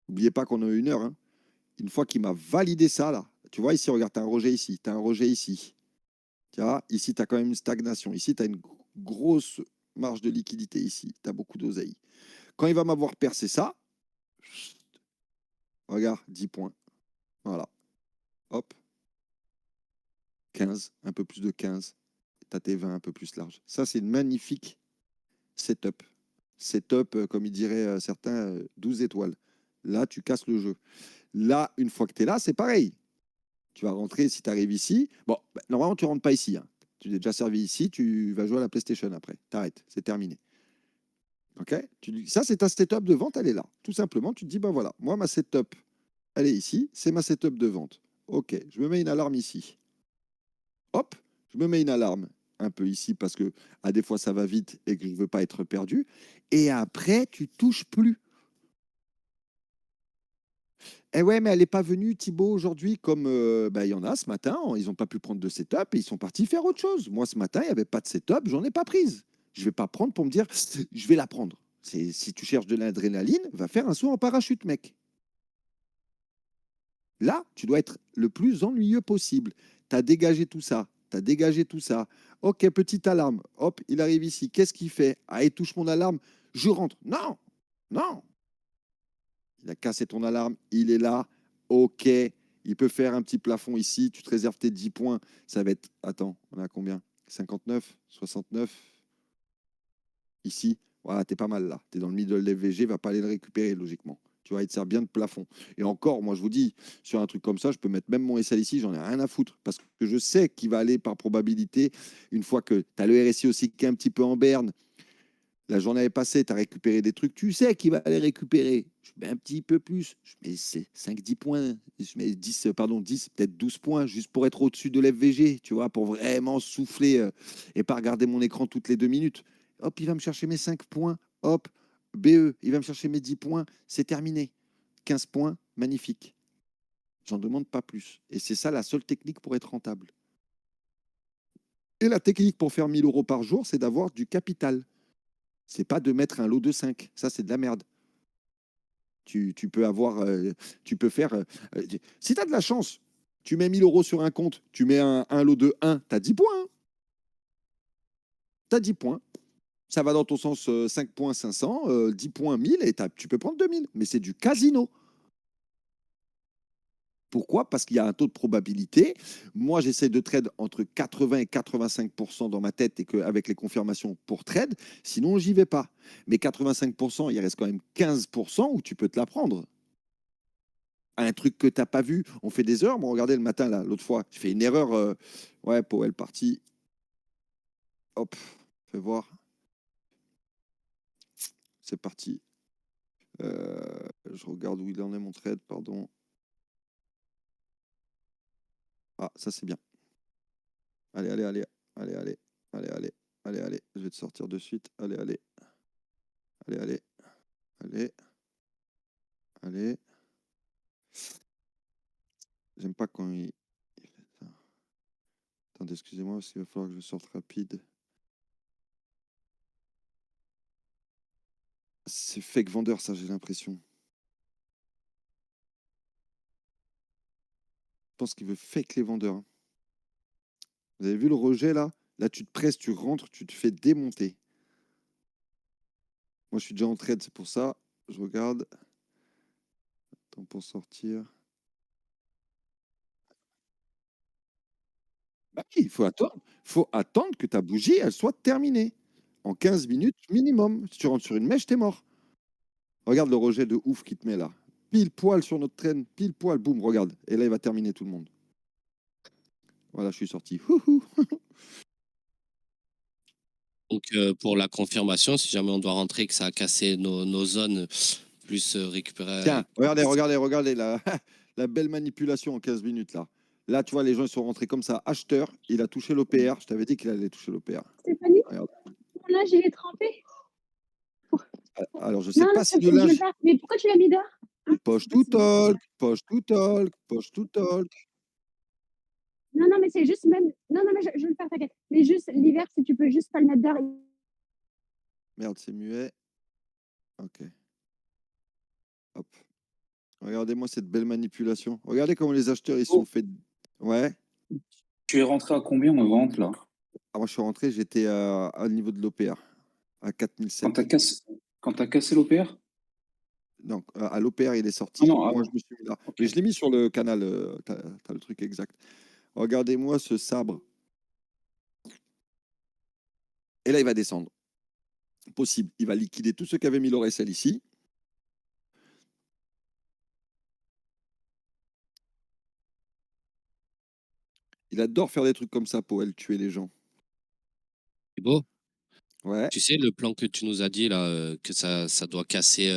N'oubliez pas qu'on a 1 heure. Hein. Une fois qu'il m'a validé ça, là, tu vois, ici, regarde, tu as un rejet ici, tu as un rejet ici. Tu vois, ici, tu as quand même une stagnation. Ici, tu as une grosse marge de liquidité ici. Tu as beaucoup d'oseille. Quand il va m'avoir percé ça, regarde, 10 points. Voilà. Hop. 15, un peu plus de 15. Tu as tes 20 un peu plus large. Ça, c'est une magnifique setup. Setup, comme il dirait certains, 12 étoiles. Là, tu casses le jeu. Là, une fois que tu es là, c'est pareil. Tu vas rentrer si tu arrives ici. Bon, bah, normalement, tu ne rentres pas ici. Hein. Tu t'es déjà servi ici, tu vas jouer à la PlayStation après. T'arrêtes, c'est terminé. Ok, ça, c'est ta setup de vente, elle est là. Tout simplement, tu te dis, ben voilà, moi, ma setup, elle est ici, c'est ma setup de vente. Ok, je me mets une alarme ici. Hop, je me mets une alarme un peu ici parce que à des fois ça va vite et que je ne veux pas être perdu. Et après, tu touches plus. Eh ouais, mais elle n'est pas venue, Thibaut, aujourd'hui, comme bah, il y en a ce matin, ils n'ont pas pu prendre de setup et ils sont partis faire autre chose. Moi, ce matin, il n'y avait pas de setup, j'en ai pas prise. Je vais pas prendre pour me dire, je vais la prendre. Si tu cherches de l'adrénaline, va faire un saut en parachute, mec. Là, tu dois être le plus ennuyeux possible. Tu as dégagé tout ça. Tu as dégagé tout ça. Ok, petite alarme. Hop, il arrive ici. Qu'est-ce qu'il fait? Ah, il touche mon alarme. Je rentre. Non, non. Il a cassé ton alarme. Il est là. Ok. Il peut faire un petit plafond ici. Tu te réserves tes 10 points. Ça va être. Attends, on a combien? 59, 69. Ici. Voilà, t'es pas mal là. T'es dans le middle LVG. Va pas aller le récupérer, logiquement. Tu vois, il te sert bien de plafond. Et encore, moi, je vous dis, sur un truc comme ça, je peux mettre même mon SL ici, j'en ai rien à foutre. Parce que je sais qu'il va aller par probabilité, une fois que tu as le RSI aussi qui est un petit peu en berne, la journée est passée, tu as récupéré des trucs, tu sais qu'il va aller récupérer. Je mets un petit peu plus, je mets 5-10 points, je mets 10, pardon, 10, peut-être 12 points, juste pour être au-dessus de l'FVG, tu vois, pour vraiment souffler et pas regarder mon écran toutes les 2 minutes. Hop, il va me chercher mes 5 points, hop, BE, il va me chercher mes 10 points, c'est terminé. 15 points, magnifique. J'en demande pas plus. Et c'est ça la seule technique pour être rentable. Et la technique pour faire 1 000 € par jour, c'est d'avoir du capital. C'est pas de mettre un lot de 5. Ça, c'est de la merde. Tu peux avoir, tu peux faire. Si tu as de la chance, tu mets 1 000 € sur un compte, tu mets un lot de 1, tu as 10 points. Hein. Tu as 10 points. Ça va dans ton sens 5 points 500, 10 points 1000 et tu peux prendre 2000. Mais c'est du casino. Pourquoi? Parce qu'il y a un taux de probabilité. Moi, j'essaie de trade entre 80 et 85% dans ma tête et qu'avec les confirmations pour trade, sinon, j'y vais pas. Mais 85%, il reste quand même 15% où tu peux te la prendre. Un truc que tu n'as pas vu, on fait des heures. Moi, regardez le matin, là, l'autre fois, j'ai fait une erreur. Ouais, Powell parti. Hop, fais voir. C'est parti. Je regarde où il en est mon trade, pardon. Ah, ça c'est bien. Allez, allez, allez, allez, allez, allez, allez, allez, allez. Je vais te sortir de suite. Allez, allez, allez, allez, allez, allez. J'aime pas quand il fait ça. Attendez, excusez-moi, parce qu'il va falloir que je sorte rapide. C'est fake vendeur, ça, j'ai l'impression. Je pense qu'il veut fake les vendeurs. Hein. Vous avez vu le rejet là? Là, tu te presses, tu rentres, tu te fais démonter. Moi, je suis déjà en trade, c'est pour ça. Je regarde. Temps pour sortir. Bah oui, il faut attendre. Faut attendre que ta bougie, elle soit terminée. En 15 minutes minimum. Si tu rentres sur une mèche, t'es mort. Regarde le rejet de ouf qui te met là. Pile poil sur notre traîne, pile poil, boum, regarde. Et là, il va terminer tout le monde. Voilà, je suis sorti. Houhou. Donc, pour la confirmation, si jamais on doit rentrer, que ça a cassé nos zones, plus récupérer. Tiens, regardez, regardez, regardez la, la belle manipulation en 15 minutes là. Là, tu vois, les gens ils sont rentrés comme ça. Acheteur, il a touché l'OPR. Je t'avais dit qu'il allait toucher l'OPR. Stéphanie, Regarde. mon linge, il est trempé. Alors, je sais Non, non, pas si le je vais le linge. faire. Mais pourquoi tu l'as mis dehors? Ah, Poche ah, tout c'est bon. talk, poche tout talk, poche tout talk. Non, non, mais c'est juste même. Non, non, mais je vais le faire, t'inquiète. Mais juste l'hiver, si tu peux juste pas le mettre dehors. Merde, c'est muet. Ok. Hop. Regardez-moi cette belle manipulation. Regardez comment les acheteurs ils sont Oh, fait. Ouais. tu es rentré à combien en vente là? Ah, moi, je suis rentré, j'étais à niveau de l'OPR, à Quand 4007. tu as cassé, quand t'as cassé l'OPR? Donc, à l'OPR, il est Ah sorti. non, Moi, je avant. me suis mis là. Ok. Mais je l'ai mis sur le canal. Tu as le truc exact. Regardez-moi ce sabre. Et là, il va descendre. Possible. Il va liquider tous ceux qui avaient mis leur SL ici. Il adore faire des trucs comme ça pour elle tuer les gens. C'est beau. Ouais. Tu sais, le plan que tu nous as dit là, que ça doit casser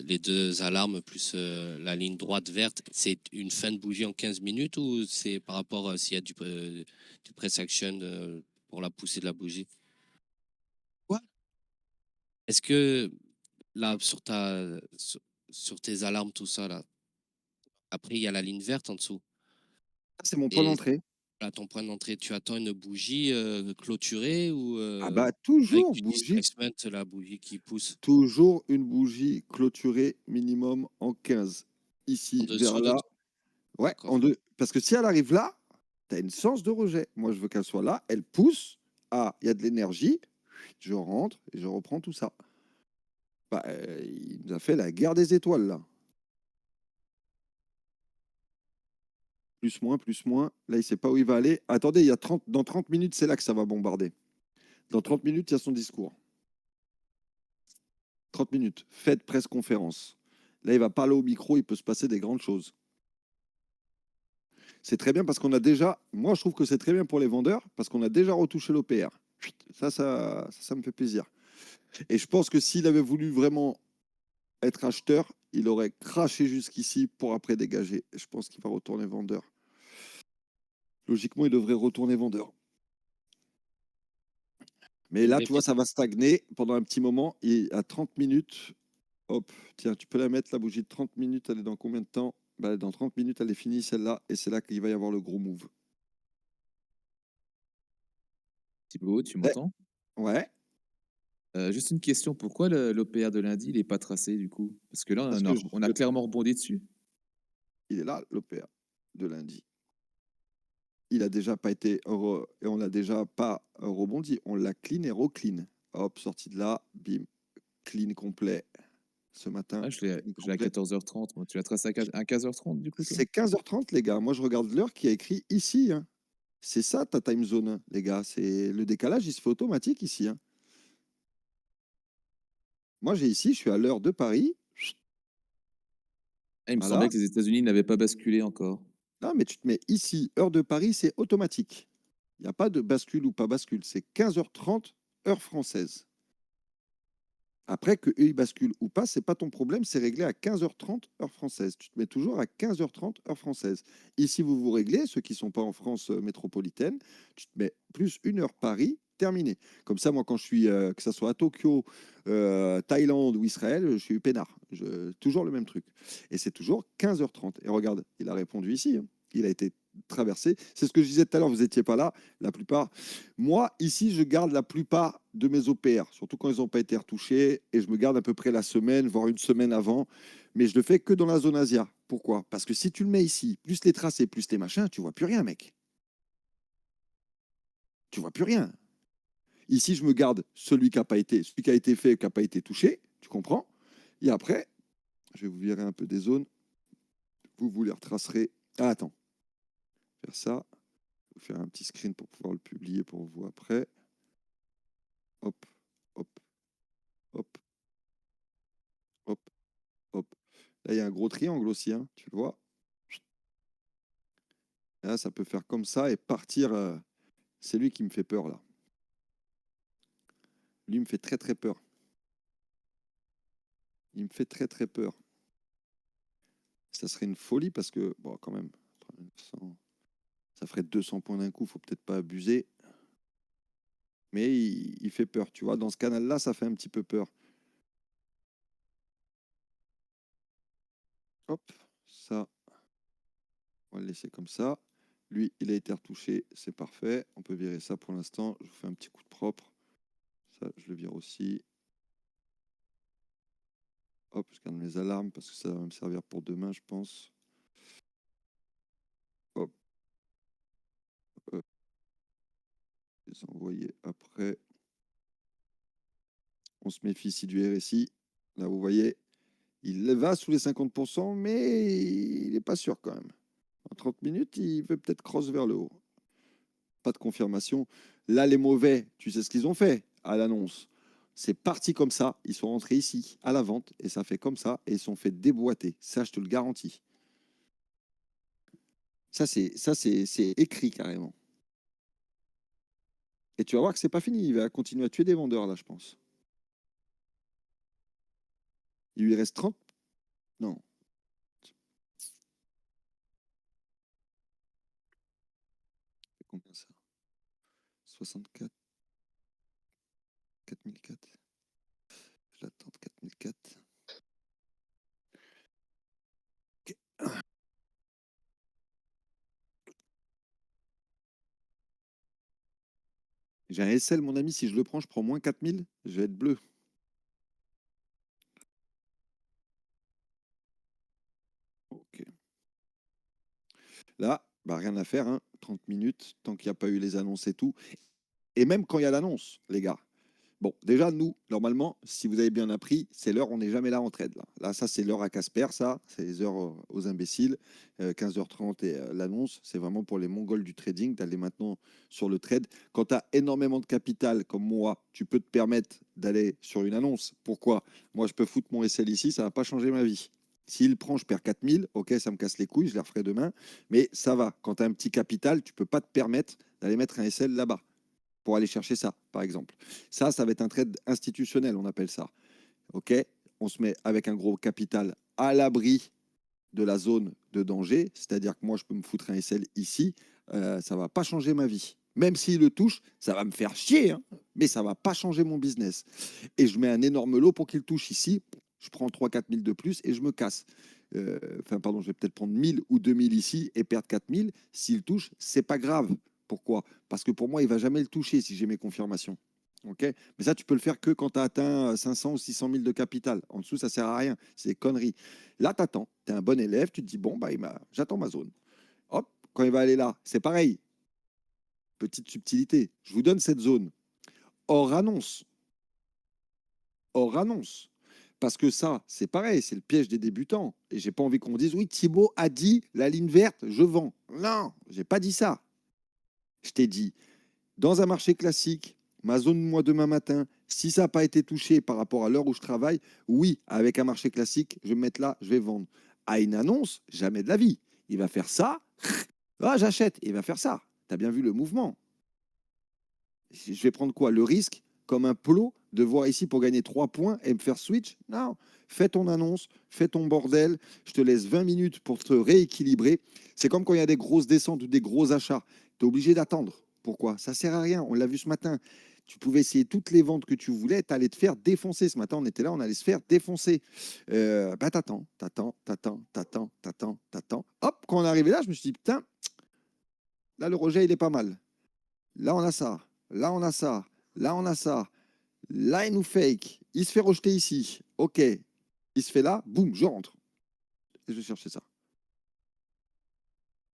les deux alarmes plus la ligne droite verte, c'est une fin de bougie en 15 minutes ou c'est par rapport s'il y a du press action pour la poussée de la bougie? Quoi? Est-ce que là, sur tes alarmes, tout ça, là, après, il y a la ligne verte en dessous. Ça, c'est mon point Et d'entrée. à ton point d'entrée, tu attends une bougie clôturée ou Ah bah, avec toujours du bougie, displacement, la bougie qui pousse toujours une bougie clôturée minimum en 15. en Ici, vers dessous de. là. Ouais, en D'accord. deux. Parce que si elle arrive là, tu as une sens de rejet. Moi, je veux qu'elle soit là, elle pousse. Ah, il y a de l'énergie. Je rentre et je reprends tout ça. Bah, il nous a fait la guerre des étoiles, là. Plus, moins, plus, moins. Là, il sait pas où il va aller. Attendez, il y a 30, dans 30 minutes, c'est là que ça va bombarder. Dans 30 minutes, il y a son discours. 30 minutes. Faites presse conférence. Là, il va parler au micro, il peut se passer des grandes choses. C'est très bien parce qu'on a déjà, moi je trouve que c'est très bien pour les vendeurs parce qu'on a déjà retouché l'OPR. Ça me fait plaisir. Et je pense que s'il avait voulu vraiment être acheteur, il aurait craché jusqu'ici pour après dégager. Et je pense qu'il va retourner vendeur. Logiquement, il devrait retourner vendeur. Mais là, J'aimerais tu bien. vois, ça va stagner pendant un petit moment. Et à 30 minutes, hop, tiens, tu peux la mettre, la bougie de 30 minutes, elle est dans combien de temps? Bah, dans 30 minutes, elle est finie, celle-là. Et c'est là qu'il va y avoir le gros move. Thibaut, tu Ouais. m'entends? Ouais, Juste une question, pourquoi l'OPR de lundi, il est pas tracé du coup? Parce que là, parce on que a on a clairement rebondi dessus. il est là, l'OPR de lundi. Il a déjà pas été et on l'a déjà pas rebondi. On l'a clean et reclean. Hop, sorti de là, bim, clean complet. Ce matin, Ah, clean je l'ai à complet. 14h30. Moi, tu l'as tracé à 15h30 du coup, toi? C'est 15h30, les gars. Moi, je regarde l'heure qui a écrit ici, hein. C'est ça ta time zone, hein, les gars. C'est le décalage, il se fait automatique ici, hein. Moi, j'ai ici, je suis à l'heure de Paris. Ah, il me Voilà. semblait que les États-Unis n'avaient pas basculé encore. Non, mais tu te mets ici, heure de Paris, c'est automatique. Il n'y a pas de bascule ou pas bascule. C'est 15h30, heure française. Après, qu'eux, ils basculent ou pas, c'est pas ton problème, c'est réglé à 15h30 heure française. Tu te mets toujours à 15h30 heure française. Ici, vous vous réglez, ceux qui ne sont pas en France métropolitaine, tu te mets plus 1 heure Paris, terminé. Comme ça, moi, quand je suis, que ce soit à Tokyo, Thaïlande ou Israël, je suis peinard. Toujours le même truc. Et c'est toujours 15h30. Et regarde, il a répondu ici, hein. Il a été traversé. C'est ce que je disais tout à l'heure, vous n'étiez pas là. La plupart, moi, ici, je garde la plupart de mes OPR, surtout quand ils n'ont pas été retouchés, et je me garde à peu près la semaine, voire une semaine avant, mais je le fais que dans la zone Asia. Pourquoi? Parce que si tu le mets ici, plus les tracés, plus les machins, tu vois plus rien, mec. Tu vois plus rien. Ici, je me garde celui qui a été fait, qui n'a pas été touché, tu comprends? Et après, je vais vous virer un peu des zones. Vous les retracerez. Ah, attends, faire ça. Je vais faire un petit screen pour pouvoir le publier pour vous après. Hop, hop, hop, hop, hop. Là, il y a un gros triangle aussi, hein, tu le vois. Là, ça peut faire comme ça et partir. C'est lui qui me fait peur, là. Lui, il me fait très, très peur. Il me fait très, très peur. Ça serait une folie parce que, bon, quand même, 900, ça ferait 200 points d'un coup. Faut peut-être pas abuser. Mais il fait peur. Tu vois, dans ce canal-là, ça fait un petit peu peur. Hop, ça, on va le laisser comme ça. Lui, il a été retouché, c'est parfait. On peut virer ça pour l'instant. Je vous fais un petit coup de propre. Ça, je le vire aussi. Hop, je garde mes alarmes parce que ça va me servir pour demain, je pense. Hop, hop. Les envoyer après. On se méfie ici du RSI. Là, vous voyez, il va sous les 50%, mais il n'est pas sûr quand même. En 30 minutes, il veut peut-être cross vers le haut. Pas de confirmation. Là, les mauvais, tu sais ce qu'ils ont fait à l'annonce. C'est parti comme ça. Ils sont rentrés ici à la vente et ça fait comme ça et ils sont fait déboîter. Ça, je te le garantis. Ça, c'est écrit carrément. Et tu vas voir que c'est pas fini. Il va continuer à tuer des vendeurs, là, je pense. Il lui reste 30. Non. C'est combien ça? 64. 4004. Je l'attends, 4004. Ok. J'ai un SL, mon ami. Si je le prends, je prends moins 4000. Je vais être bleu. Ok. Là, bah, rien à faire. Hein. 30 minutes, tant qu'il n'y a pas eu les annonces et tout. Et même quand il y a l'annonce, les gars. Bon, déjà, nous, normalement, si vous avez bien appris, c'est l'heure, on n'est jamais là en trade. Là, ça, c'est l'heure à Casper, ça. C'est les heures aux imbéciles. 15h30 et l'annonce, c'est vraiment pour les Mongols du trading, d'aller maintenant sur le trade. Quand tu as énormément de capital, comme moi, tu peux te permettre d'aller sur une annonce. Pourquoi? Moi, je peux foutre mon SL ici, ça ne va pas changer ma vie. S'il prend, je perds 4000. Ok, ça me casse les couilles, je les referai demain. Mais ça va. Quand tu as un petit capital, tu ne peux pas te permettre d'aller mettre un SL là-bas pour aller chercher ça, par exemple. Ça va être un trade institutionnel, on appelle ça. OK? On se met avec un gros capital à l'abri de la zone de danger, c'est-à-dire que moi, je peux me foutre un SL ici, ça va pas changer ma vie. Même s'il le touche, ça va me faire chier, hein, mais ça va pas changer mon business. Et je mets un énorme lot pour qu'il touche ici. Je prends 3-4 000 de plus et je me casse. Enfin, pardon, je vais peut-être prendre 1000 ou 2000 ici et perdre 4000. S'il touche, c'est pas grave. Pourquoi? Parce que pour moi, il va jamais le toucher si j'ai mes confirmations. Ok, mais ça, tu peux le faire que quand tu as atteint 500 ou 600 000 de capital. En dessous, ça sert à rien. C'est des conneries. Là, tu attends. Tu es un bon élève. Tu te dis, bon, bah, j'attends ma zone. Hop, quand il va aller là, c'est pareil. Petite subtilité. Je vous donne cette zone. Hors annonce. Hors annonce. Parce que ça, c'est pareil, c'est le piège des débutants. Et j'ai pas envie qu'on dise, oui, Thibaut a dit la ligne verte, je vends. Non, j'ai pas dit ça. Je t'ai dit, dans un marché classique, ma zone, moi, demain matin, si ça n'a pas été touché par rapport à l'heure où je travaille, oui, avec un marché classique, je vais me mettre là, je vais vendre. À une annonce, jamais de la vie. Il va faire ça, ah, j'achète, il va faire ça. Tu as bien vu le mouvement. Je vais prendre quoi? Le risque, comme un plot, de voir ici pour gagner 3 points et me faire switch? Non. Fais ton annonce, fais ton bordel. Je te laisse 20 minutes pour te rééquilibrer. C'est comme quand il y a des grosses descentes ou des gros achats. Tu es obligé d'attendre. Pourquoi? Ça sert à rien. On l'a vu ce matin. Tu pouvais essayer toutes les ventes que tu voulais, tu allais te faire défoncer. Ce matin, on était là, on allait se faire défoncer. Bah, t'attends. Hop, quand on est arrivé là, je me suis dit, putain, là, le rejet, il est pas mal. Là, on a ça. Là, on a ça. Là, on a ça. Là, il nous fake. Il se fait rejeter ici. OK. Il se fait là. Boum, je rentre. Et je vais chercher ça.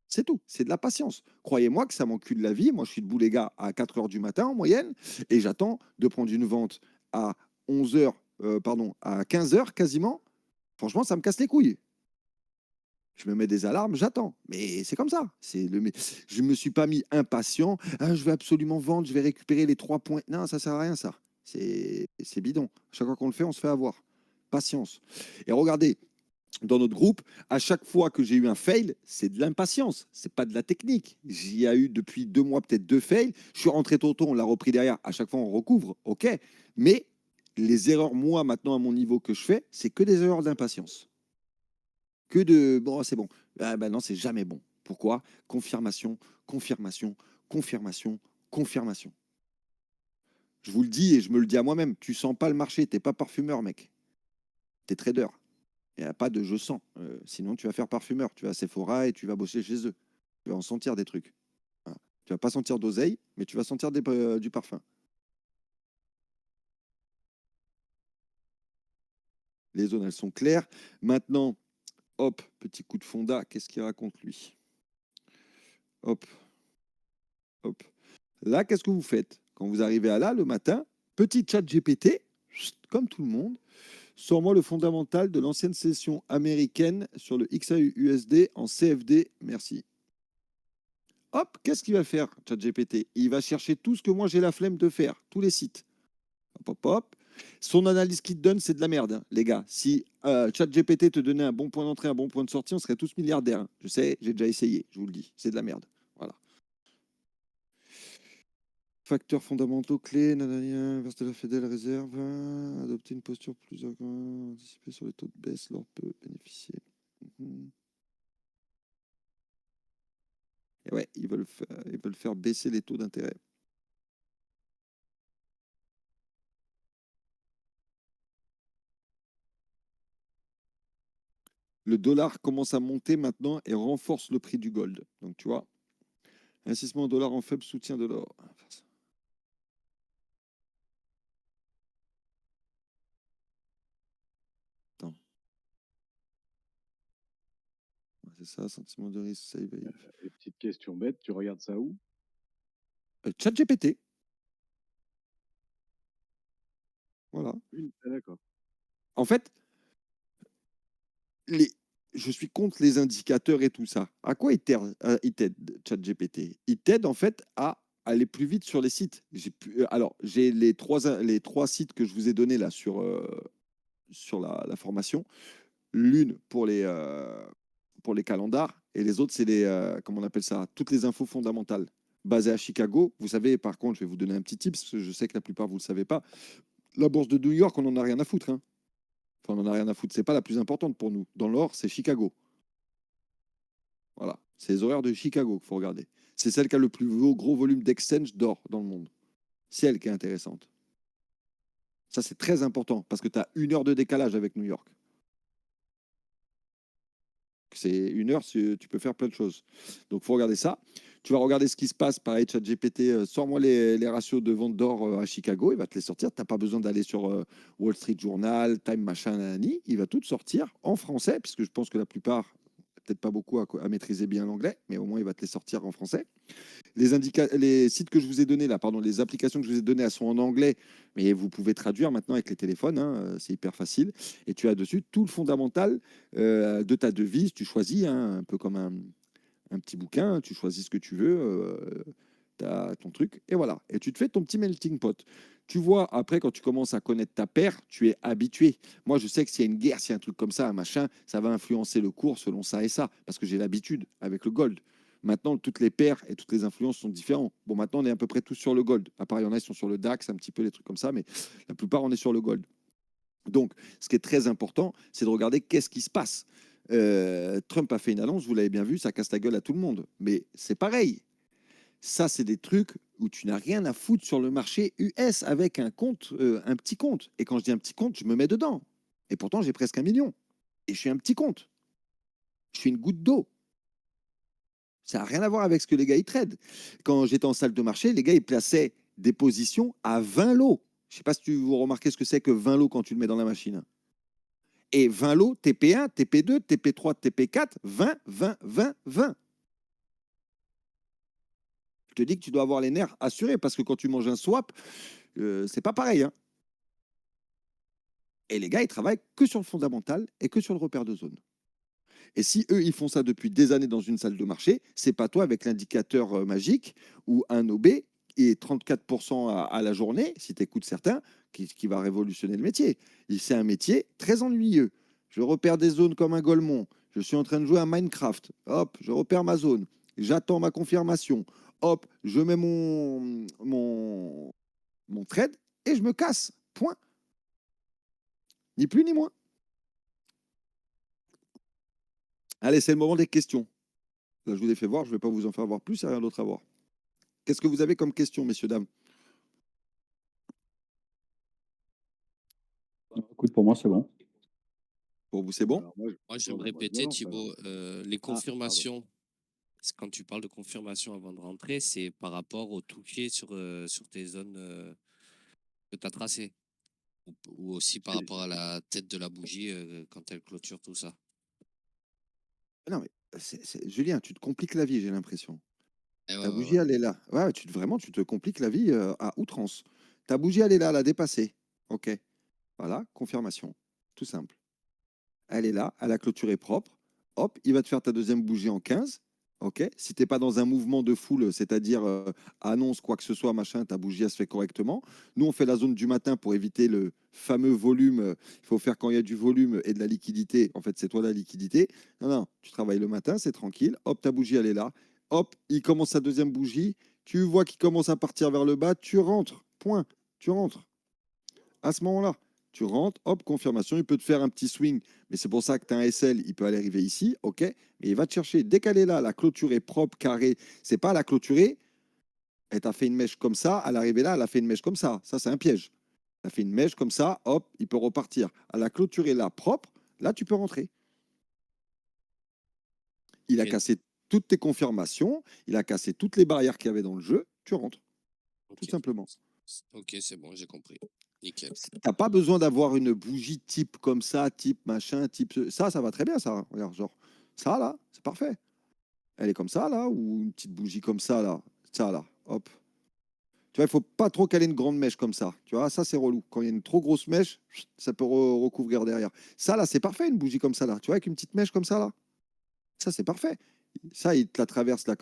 C'est tout. C'est de la patience. Croyez-moi que ça m'encule la vie. Moi, je suis debout, les gars, à 4 heures du matin en moyenne. Et j'attends de prendre une vente à 11 heures, pardon, à 15 heures quasiment. Franchement, ça me casse les couilles. Je me mets des alarmes, j'attends. Mais c'est comme ça. Je ne me suis pas mis impatient. Ah, je vais absolument vendre, je vais récupérer les 3 points. Non, ça ne sert à rien, ça. C'est bidon. Chaque fois qu'on le fait, on se fait avoir. Patience. Et regardez, dans notre groupe, à chaque fois que j'ai eu un fail, c'est de l'impatience. C'est pas de la technique. J'y ai eu depuis 2 mois, peut-être 2 fails. Je suis rentré tôt, on l'a repris derrière. À chaque fois, on recouvre. OK. Mais les erreurs, moi, maintenant, à mon niveau que je fais, c'est que des erreurs d'impatience. Que de bon, c'est bon. Ah ben non, c'est jamais bon. Pourquoi? Confirmation, confirmation, confirmation, confirmation. Je vous le dis et je me le dis à moi-même. Tu sens pas le marché, t'es pas parfumeur, mec. T'es trader. Il n'y a pas de je sens. Sinon, tu vas faire parfumeur. Tu vas à Sephora et tu vas bosser chez eux. Tu vas en sentir des trucs. Voilà. Tu vas pas sentir d'oseille, mais tu vas sentir du parfum. Les zones, elles sont claires. Maintenant, hop, petit coup de fonda. Qu'est-ce qu'il raconte, lui? Hop, hop. Là, qu'est-ce que vous faites? Quand vous arrivez à là, le matin, petit chat GPT, comme tout le monde, sors-moi le fondamental de l'ancienne session américaine sur le XAUUSD en CFD. Merci. Hop, qu'est-ce qu'il va faire, ChatGPT? Il va chercher tout ce que moi j'ai la flemme de faire, tous les sites. Hop, hop, hop. Son analyse qu'il te donne, c'est de la merde, hein, les gars. Si ChatGPT te donnait un bon point d'entrée, un bon point de sortie, on serait tous milliardaires. Hein. Je sais, j'ai déjà essayé, je vous le dis. C'est de la merde. Voilà. Facteurs fondamentaux, clés, nanani, inverse de la Fedel, réserve, adopter une posture plus anticipée sur les taux de baisse, leur peut bénéficier. Mhm. Et ouais, ils veulent faire baisser les taux d'intérêt. Le dollar commence à monter maintenant et renforce le prix du gold. Donc tu vois, investissement au dollar en faible soutien de l'or. Attends. Ouais, c'est ça, sentiment de risque, ça y va. Et petite question bête, tu regardes ça où? ChatGPT. Voilà. Ah, d'accord. En fait, les... je suis contre les indicateurs et tout ça. À quoi il t'aide, ChatGPT? Il t'aide en fait à aller plus vite sur les sites. Alors, j'ai les trois sites que je vous ai donnés là sur la formation. L'une pour les calendars et les autres, c'est comment on appelle ça, toutes les infos fondamentales basées à Chicago. Vous savez, par contre, je vais vous donner un petit tip, parce que je sais que la plupart, vous ne le savez pas. La bourse de New York, on n'en a rien à foutre. Hein. Enfin, on n'en a rien à foutre. C'est pas la plus importante pour nous. Dans l'or, c'est Chicago. Voilà. C'est les horaires de Chicago qu'il faut regarder. C'est celle qui a le plus gros volume d'exchange d'or dans le monde. C'est elle qui est intéressante. Ça, c'est très important parce que tu as 1 heure de décalage avec New York. C'est 1 heure, tu peux faire plein de choses. Donc, il faut regarder ça. Tu vas regarder ce qui se passe. Pareil, ChatGPT, sors-moi les ratios de vente d'or à Chicago. Il va te les sortir. Tu n'as pas besoin d'aller sur Wall Street Journal, Time, machin, nanani. Il va tout te sortir en français, puisque je pense que la plupart, peut-être pas beaucoup à maîtriser bien l'anglais, mais au moins, il va te les sortir en français. Les sites que je vous ai donnés, là, pardon, les applications que je vous ai données, elles sont en anglais, mais vous pouvez traduire maintenant avec les téléphones, hein, c'est hyper facile. Et tu as dessus tout le fondamental de ta devise. Tu choisis, hein, un peu comme un petit bouquin, tu choisis ce que tu veux, tu as ton truc, et voilà. Et tu te fais ton petit melting pot. Tu vois, après, quand tu commences à connaître ta paire, tu es habitué. Moi, je sais que s'il y a une guerre, s'il y a un truc comme ça, un machin, ça va influencer le cours selon ça et ça, parce que j'ai l'habitude avec le gold. Maintenant, toutes les paires et toutes les influences sont différentes. Bon, maintenant, on est à peu près tous sur le gold. À part, il y en a qui sont sur le DAX, un petit peu les trucs comme ça, mais la plupart, on est sur le gold. Donc, ce qui est très important, c'est de regarder qu'est-ce qui se passe. Trump a fait une annonce, vous l'avez bien vu, ça casse la gueule à tout le monde. Mais c'est pareil. Ça, c'est des trucs où tu n'as rien à foutre sur le marché US avec un compte, un petit compte. Et quand je dis un petit compte, je me mets dedans. Et pourtant, j'ai presque 1 million. Et je suis un petit compte. Je suis une goutte d'eau. Ça n'a rien à voir avec ce que les gars ils tradent. Quand j'étais en salle de marché, les gars ils plaçaient des positions à 20 lots. Je ne sais pas si vous remarquez ce que c'est que 20 lots quand tu le mets dans la machine. Et 20 lots, TP1, TP2, TP3, TP4, 20, 20, 20, 20. Je te dis que tu dois avoir les nerfs assurés parce que quand tu manges un swap, c'est pas pareil. Hein. Et les gars, ils travaillent que sur le fondamental et que sur le repère de zone. Et si eux, ils font ça depuis des années dans une salle de marché, c'est pas toi avec l'indicateur magique ou un OB et 34% à la journée, si tu écoutes certains, qui va révolutionner le métier. C'est un métier très ennuyeux. Je repère des zones comme un Golemont. Je suis en train de jouer à Minecraft. Hop, je repère ma zone. J'attends ma confirmation. Hop, je mets mon trade et je me casse. Point. Ni plus ni moins. Allez, c'est le moment des questions. Là, je vous ai fait voir, je ne vais pas vous en faire voir plus, il n'y a rien d'autre à voir. Qu'est-ce que vous avez comme question, messieurs, dames? Écoute, pour moi, c'est bon. Pour vous, c'est bon? Alors, Moi, je vais me répéter, lance, alors. Thibaut, les confirmations, quand tu parles de confirmation avant de rentrer, c'est par rapport au toucher sur tes zones que tu as tracées. Ou aussi par rapport à la tête de la bougie quand elle clôture tout ça. Non, mais Julien, tu te compliques la vie, j'ai l'impression. Eh ouais, Ta ouais, bougie, ouais. elle est là. Ouais, vraiment, tu te compliques la vie à outrance. Ta bougie, elle est là, elle a dépassé. OK. Voilà, confirmation. Tout simple. Elle est là, elle a clôturé propre. Hop, il va te faire ta deuxième bougie en 15. OK. Si tu n'es pas dans un mouvement de foule, c'est-à-dire annonce quoi que ce soit, machin, ta bougie, elle se fait correctement. Nous, on fait la zone du matin pour éviter le fameux volume. Il faut faire quand il y a du volume et de la liquidité. En fait, c'est toi la liquidité. Non, non, tu travailles le matin, c'est tranquille. Hop, ta bougie, elle est là. Hop, il commence sa deuxième bougie. Tu vois qu'il commence à partir vers le bas, tu rentres. Point. Tu rentres. À ce moment-là, tu rentres, hop, confirmation. Il peut te faire un petit swing, mais c'est pour ça que tu as un SL. Il peut aller arriver ici, ok. Mais il va te chercher. Dès qu'elle est là, la clôture est propre, carrée. C'est pas la clôturer. Elle t'a fait une mèche comme ça. À l'arrivée là, elle a fait une mèche comme ça. Ça, c'est un piège. Elle a fait une mèche comme ça, hop, il peut repartir. À la clôturer là, propre, là, tu peux rentrer. Il a Ok. cassé toutes tes confirmations, il a cassé toutes les barrières qu'il y avait dans le jeu, tu rentres, tout Ok. simplement. Ok, c'est bon, j'ai compris. Nickel. T'as pas besoin d'avoir une bougie type comme ça, type machin, type... Ça va très bien, ça. Regarde, genre, ça, là, c'est parfait. Elle est comme ça, là, ou une petite bougie comme ça, là. Ça, là, hop. Tu vois, il faut pas trop caler une grande mèche comme ça. Tu vois, ça, c'est relou. Quand il y a une trop grosse mèche, ça peut recouvrir derrière. Ça, là, c'est parfait, une bougie comme ça, là. Tu vois, avec une petite mèche comme ça, là. Ça, c'est parfait. Ça, il te la traverse, là.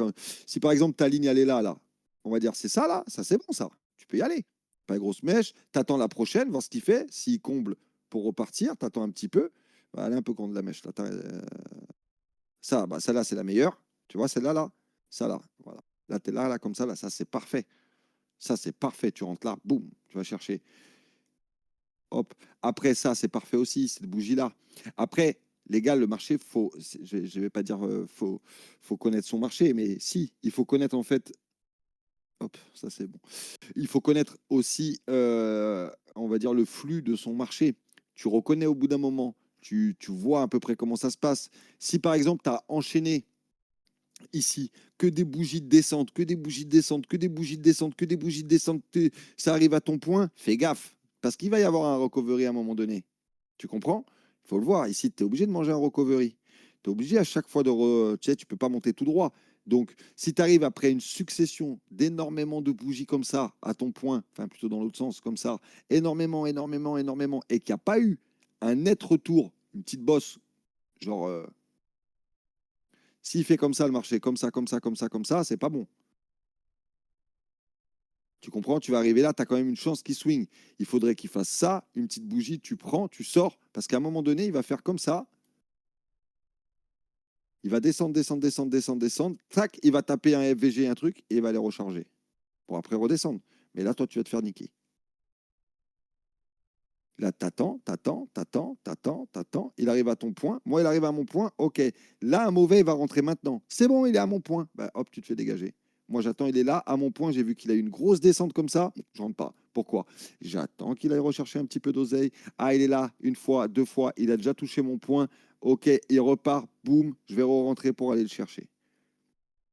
Si, par exemple, ta ligne, elle est là, là. On va dire, c'est ça, là. Ça, c'est bon, ça. Tu peux y aller. Pas de grosse mèche. T'attends la prochaine, voir ce qu'il fait. S'il comble pour repartir, t'attends un petit peu. Elle est un peu contre la mèche, là. Ça, bah, celle-là, c'est la meilleure. Tu vois, celle-là, là. Ça, là. Voilà. Là, t'es là, là, comme ça, là. Ça, c'est parfait. Ça, c'est parfait. Tu rentres là, boum, tu vas chercher. Hop. Après, ça, c'est parfait aussi, cette bougie-là. Après, les gars, le marché, je ne vais pas dire faut connaître son marché, mais si, il faut connaître en fait. Hop, ça c'est bon. Il faut connaître aussi, on va dire, le flux de son marché. Tu reconnais au bout d'un moment, tu vois à peu près comment ça se passe. Si par exemple, tu as enchaîné ici, que des bougies de descente, que des bougies de descente, que des bougies de descente, que des bougies de descente, ça arrive à ton point, fais gaffe, parce qu'il va y avoir un recovery à un moment donné. Tu comprends? Il faut le voir. Ici, tu es obligé de manger un recovery. Tu es obligé à chaque fois tu sais, tu peux pas monter tout droit. Donc, si tu arrives après une succession d'énormément de bougies comme ça, à ton point, enfin plutôt dans l'autre sens, comme ça, énormément, énormément, énormément, et qu'il n'y a pas eu un net retour, une petite bosse, genre s'il fait comme ça le marché, comme ça, comme ça, comme ça, comme ça, c'est pas bon. Tu comprends? Tu vas arriver là, tu as quand même une chance qu'il swing. Il faudrait qu'il fasse ça, une petite bougie, tu prends, tu sors, parce qu'à un moment donné, il va faire comme ça. Il va descendre, descendre, descendre, descendre, descendre. Tac, il va taper un FVG, un truc, et il va aller recharger. Pour après redescendre. Mais là, toi, tu vas te faire niquer. Là, t'attends, t'attends, t'attends, t'attends, t'attends. Il arrive à ton point. Moi, il arrive à mon point. OK. Là, un mauvais, il va rentrer maintenant. C'est bon, il est à mon point. Bah, hop, tu te fais dégager. Moi, j'attends, il est là. À mon point, j'ai vu qu'il a eu une grosse descente comme ça. Je rentre pas. Pourquoi? J'attends qu'il aille rechercher un petit peu d'oseille. Ah, il est là, une fois, deux fois. Il a déjà touché mon point. OK, il repart. Boum, je vais rentrer pour aller le chercher.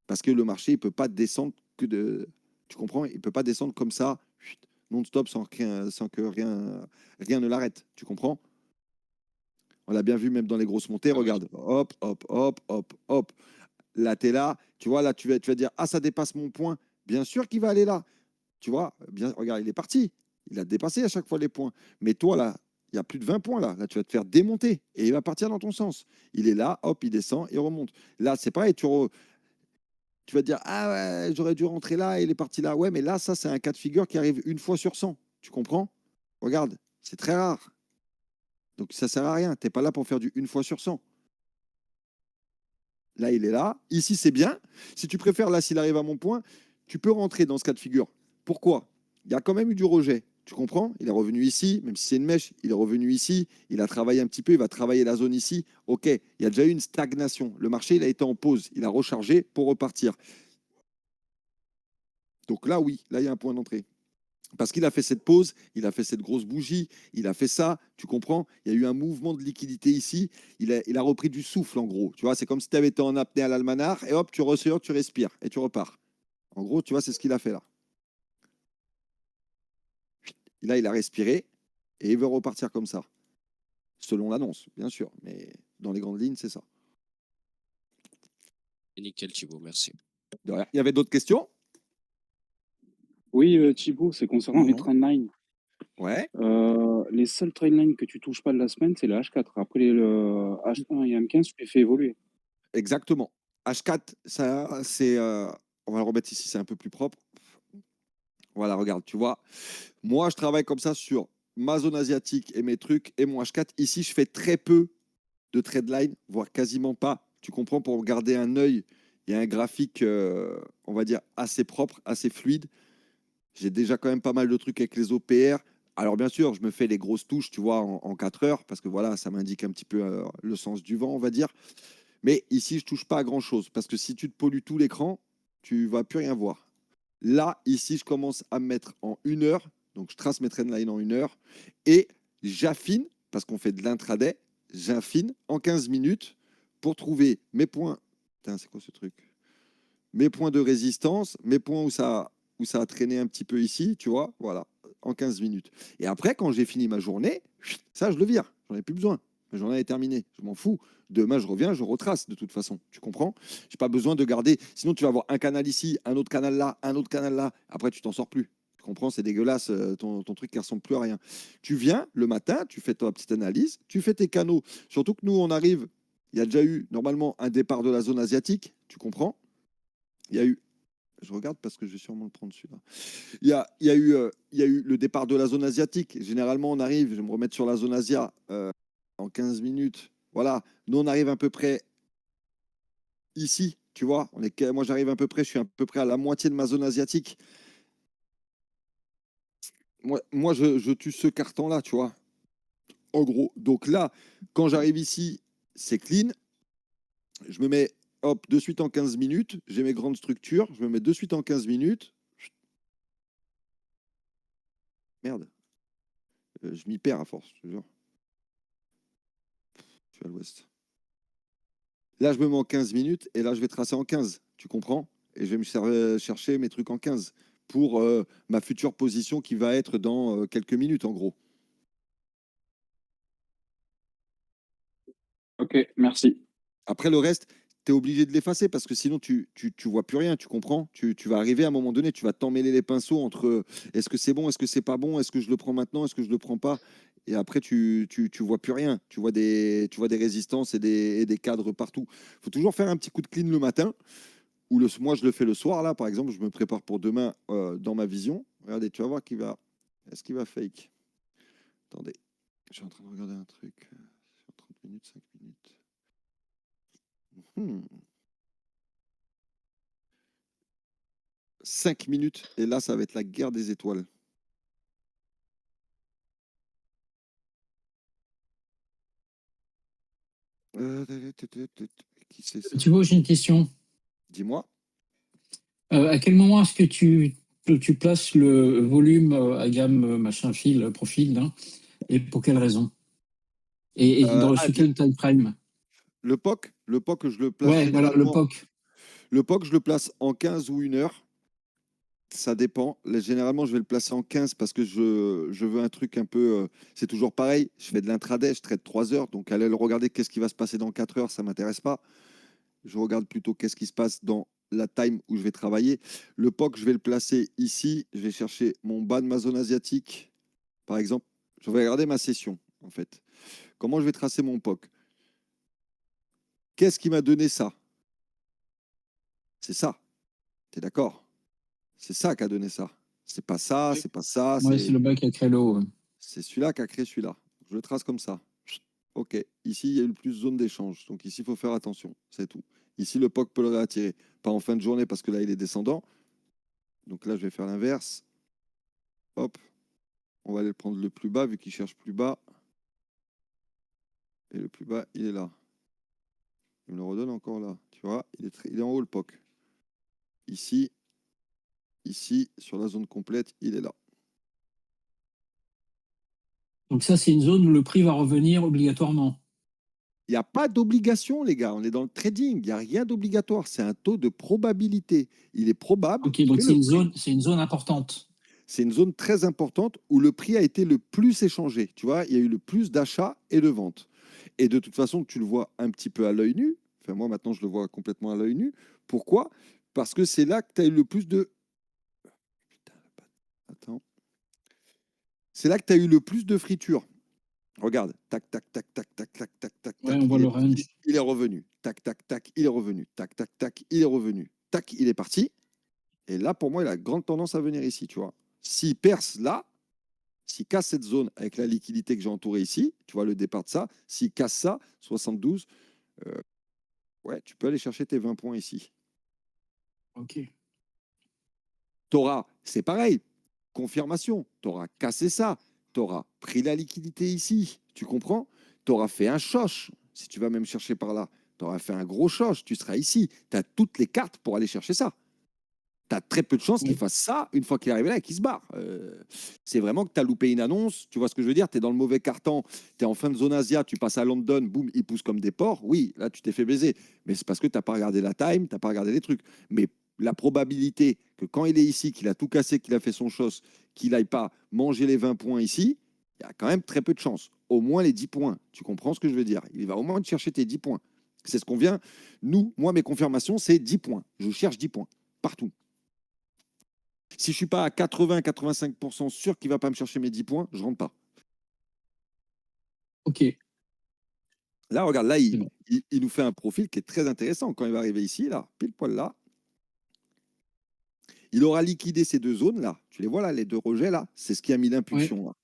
Parce que le marché, il peut pas descendre que de. Tu comprends? Il peut pas descendre comme ça, non-stop, sans que rien ne l'arrête. Tu comprends? On l'a bien vu même dans les grosses montées. Ah oui. Regarde, hop, hop, hop, hop, hop. Là, tu es là. Tu vois, là, tu vas dire, ah, ça dépasse mon point. Bien sûr qu'il va aller là. Tu vois, bien, regarde, il est parti. Il a dépassé à chaque fois les points. Mais toi, là, il y a plus de 20 points là. Là, tu vas te faire démonter et il va partir dans ton sens. Il est là, hop, il descend, il remonte. Là, c'est pareil, tu vas te dire, ah ouais, j'aurais dû rentrer là, il est parti là. Ouais, mais là, ça, c'est un cas de figure qui arrive une fois sur 100. Tu comprends? Regarde, c'est très rare. Donc, ça sert à rien. Tu n'es pas là pour faire du une fois sur 100. Là, il est là. Ici, c'est bien. Si tu préfères, là, s'il arrive à mon point, tu peux rentrer dans ce cas de figure. Pourquoi? Il y a quand même eu du rejet. Tu comprends? Il est revenu ici, même si c'est une mèche, il est revenu ici, il a travaillé un petit peu, il va travailler la zone ici. OK, il y a déjà eu une stagnation. Le marché, il a été en pause. Il a rechargé pour repartir. Donc là, oui, là, il y a un point d'entrée. Parce qu'il a fait cette pause, il a fait cette grosse bougie, il a fait ça, tu comprends? Il y a eu un mouvement de liquidité ici, il a repris du souffle en gros. Tu vois, c'est comme si tu avais été en apnée à l'almanach et hop, tu ressors, tu respires et tu repars. En gros, tu vois, c'est ce qu'il a fait là. Là, il a respiré et il veut repartir comme ça. Selon l'annonce, bien sûr, mais dans les grandes lignes, c'est ça. Nickel, Thibaut, merci. De rien. Il y avait d'autres questions? Oui, Thibaut, c'est concernant les trendlines. Ouais, Les seuls trendlines que tu touches pas de la semaine, c'est le H4. Après le H1 et M15, tu les fais évoluer. exactement. H4, ça, c'est. On va le remettre ici, c'est un peu plus propre. Voilà, regarde, tu vois. Moi, je travaille comme ça sur ma zone asiatique et mes trucs et mon H4. Ici, je fais très peu de trade line, voire quasiment pas. Tu comprends, pour garder un œil Il y a un graphique, on va dire, assez propre, assez fluide. J'ai déjà quand même pas mal de trucs avec les OPR. Alors bien sûr, je me fais les grosses touches, tu vois, en 4 heures, parce que voilà, ça m'indique un petit peu le sens du vent, on va dire. Mais ici, je touche pas à grand-chose, parce que si tu te pollues tout l'écran, tu vas plus rien voir. Là, ici, je commence à me mettre en 1 heure, donc je trace mes trendlines en 1 heure, et j'affine, parce qu'on fait de l'intraday, j'affine en 15 minutes pour trouver mes points. Putain, c'est quoi ce truc? Mes points de résistance, mes points où ça a traîné un petit peu ici, tu vois, voilà, en 15 minutes. Et après, quand j'ai fini ma journée, ça, je le vire. J'en ai plus besoin. Ma journée est terminée. Je m'en fous. Demain, je reviens, je retrace de toute façon. Tu comprends? J'ai pas besoin de garder. Sinon, tu vas avoir un canal ici, un autre canal là, un autre canal là. Après, tu t'en sors plus. Tu comprends? C'est dégueulasse, ton truc qui ressemble plus à rien. Tu viens le matin, tu fais ta petite analyse, tu fais tes canaux. Surtout que nous, on arrive. Il y a déjà eu normalement un départ de la zone asiatique. Tu comprends? Il y a eu, je regarde parce que je vais sûrement le prendre celui-là. Il y a eu le départ de la zone asiatique. Généralement, on arrive, je vais me remettre sur la zone Asia en 15 minutes. Voilà, nous on arrive à peu près ici, tu vois. Moi j'arrive à peu près, je suis à peu près à la moitié de ma zone asiatique. Moi je tue ce carton-là, tu vois. En gros. Donc là, quand j'arrive ici, c'est clean. Je me mets, hop, de suite en 15 minutes. J'ai mes grandes structures. Je me mets de suite en 15 minutes. Merde. Je m'y perds à force, je te jure. Je suis à l'ouest. Là, je me mets en 15 minutes et là, je vais tracer en 15. Tu comprends? Et je vais me chercher mes trucs en 15 pour ma future position qui va être dans quelques minutes, en gros. Ok, merci. Après, le reste, tu es obligé de l'effacer parce que sinon, tu vois plus rien, tu comprends? Tu vas arriver à un moment donné, tu vas t'emmêler les pinceaux entre est-ce que c'est bon, est-ce que c'est pas bon, est-ce que je le prends maintenant, est-ce que je le prends pas? Et après, tu vois plus rien. Tu vois des résistances et des cadres partout. Il faut toujours faire un petit coup de clean le matin. Ou moi, je le fais le soir, là, par exemple, je me prépare pour demain dans ma vision. Regardez, tu vas voir qu'il va. Est-ce qu'il va fake? Attendez, je suis en train de regarder un truc. Sur 30 minutes, 5 minutes. 5 minutes, et là, ça va être la guerre des étoiles. Qui c'est ça? Tu vois, j'ai une question. Dis-moi. À quel moment est-ce que tu places le volume à gamme machin fil, profil, là, et pour quelle raison? Et sur quel time frame? Le POC, je le place Ouais, voilà, le généralement. POC. Le POC, je le place en 15 ou 1 heure. Ça dépend. Généralement, je vais le placer en 15 parce que je veux un truc un peu. C'est toujours pareil. Je fais de l'intraday, je traite 3 heures. Donc, aller le regarder qu'est-ce qui va se passer dans 4 heures, ça ne m'intéresse pas. Je regarde plutôt qu'est-ce qui se passe dans la time où je vais travailler. Le POC, je vais le placer ici. Je vais chercher mon bas de ma zone asiatique. Par exemple, je vais regarder ma session, en fait. Comment je vais tracer mon POC? Qu'est-ce qui m'a donné ça? C'est ça. Tu es d'accord? C'est ça qui a donné ça. C'est pas ça, c'est pas ça, Ouais, c'est le bas qui a créé l'eau. c'est celui-là qui a créé celui-là. Je le trace comme ça. Ok. Ici, il y a eu le plus de zone d'échange. Donc ici, il faut faire attention. C'est tout. Ici, le POC peut le réattirer. Pas en fin de journée parce que là, il est descendant. Donc là, je vais faire l'inverse. Hop. On va aller le prendre le plus bas vu qu'il cherche plus bas. Et le plus bas, il est là. Il me le redonne encore là. Tu vois, il est en haut le POC. Ici, sur la zone complète, il est là. Donc ça, c'est une zone où le prix va revenir obligatoirement. Il n'y a pas d'obligation, les gars. On est dans le trading. Il n'y a rien d'obligatoire. C'est un taux de probabilité. Il est probable Ok, donc que le prix. c'est une zone importante. C'est une zone très importante où le prix a été le plus échangé. Tu vois, il y a eu le plus d'achats et de ventes. Et de toute façon, tu le vois un petit peu à l'œil nu. Enfin, moi, maintenant, je le vois complètement à l'œil nu. Pourquoi? Parce que c'est là que tu as eu le plus de. Putain, attends. C'est là que tu as eu le plus de friture. Regarde, tac, tac, tac, tac, tac, tac, tac, tac, Ouais, tac. on voit Il le est parti, range. il est revenu. Tac, tac, tac, il est revenu. Tac, tac, tac, il est revenu. Tac, il est parti. Et là, pour moi, il a grande tendance à venir ici, tu vois. S'il perce là, s'il casse cette zone avec la liquidité que j'ai entourée ici, tu vois le départ de ça, s'il casse ça, 72, ouais, tu peux aller chercher tes 20 points ici. Ok. T'auras, c'est pareil, confirmation, t'auras cassé ça, t'auras pris la liquidité ici, tu comprends? T'auras fait un choche, si tu vas même chercher par là, t'auras fait un gros choche, tu seras ici, tu as toutes les cartes pour aller chercher ça. Tu as très peu de chances qu'il Oui. fasse ça une fois qu'il est arrivé là et qu'il se barre. C'est vraiment que tu as loupé une annonce, tu vois ce que je veux dire? Tu es dans le mauvais carton, tu es en fin de zone Asia, tu passes à London, boum, il pousse comme des porcs. Oui, là, tu t'es fait baiser. Mais c'est parce que tu n'as pas regardé la time, tu n'as pas regardé les trucs. Mais la probabilité que quand il est ici, qu'il a tout cassé, qu'il a fait son chose, qu'il n'aille pas manger les 20 points ici, il y a quand même très peu de chances. Au moins les 10 points. Tu comprends ce que je veux dire? Il va au moins te chercher tes 10 points. C'est ce qu'on vient. Nous, moi, mes confirmations, c'est 10 points. Je cherche 10 points. Partout. Si je ne suis pas à 80-85% sûr qu'il ne va pas me chercher mes 10 points, je ne rentre pas. Ok. Là, regarde, là, C'est bon. il nous fait un profil qui est très intéressant. Quand il va arriver ici, là, pile poil là, il aura liquidé ces deux zones-là. Tu les vois là, les deux rejets là, c'est ce qui a mis l'impulsion là.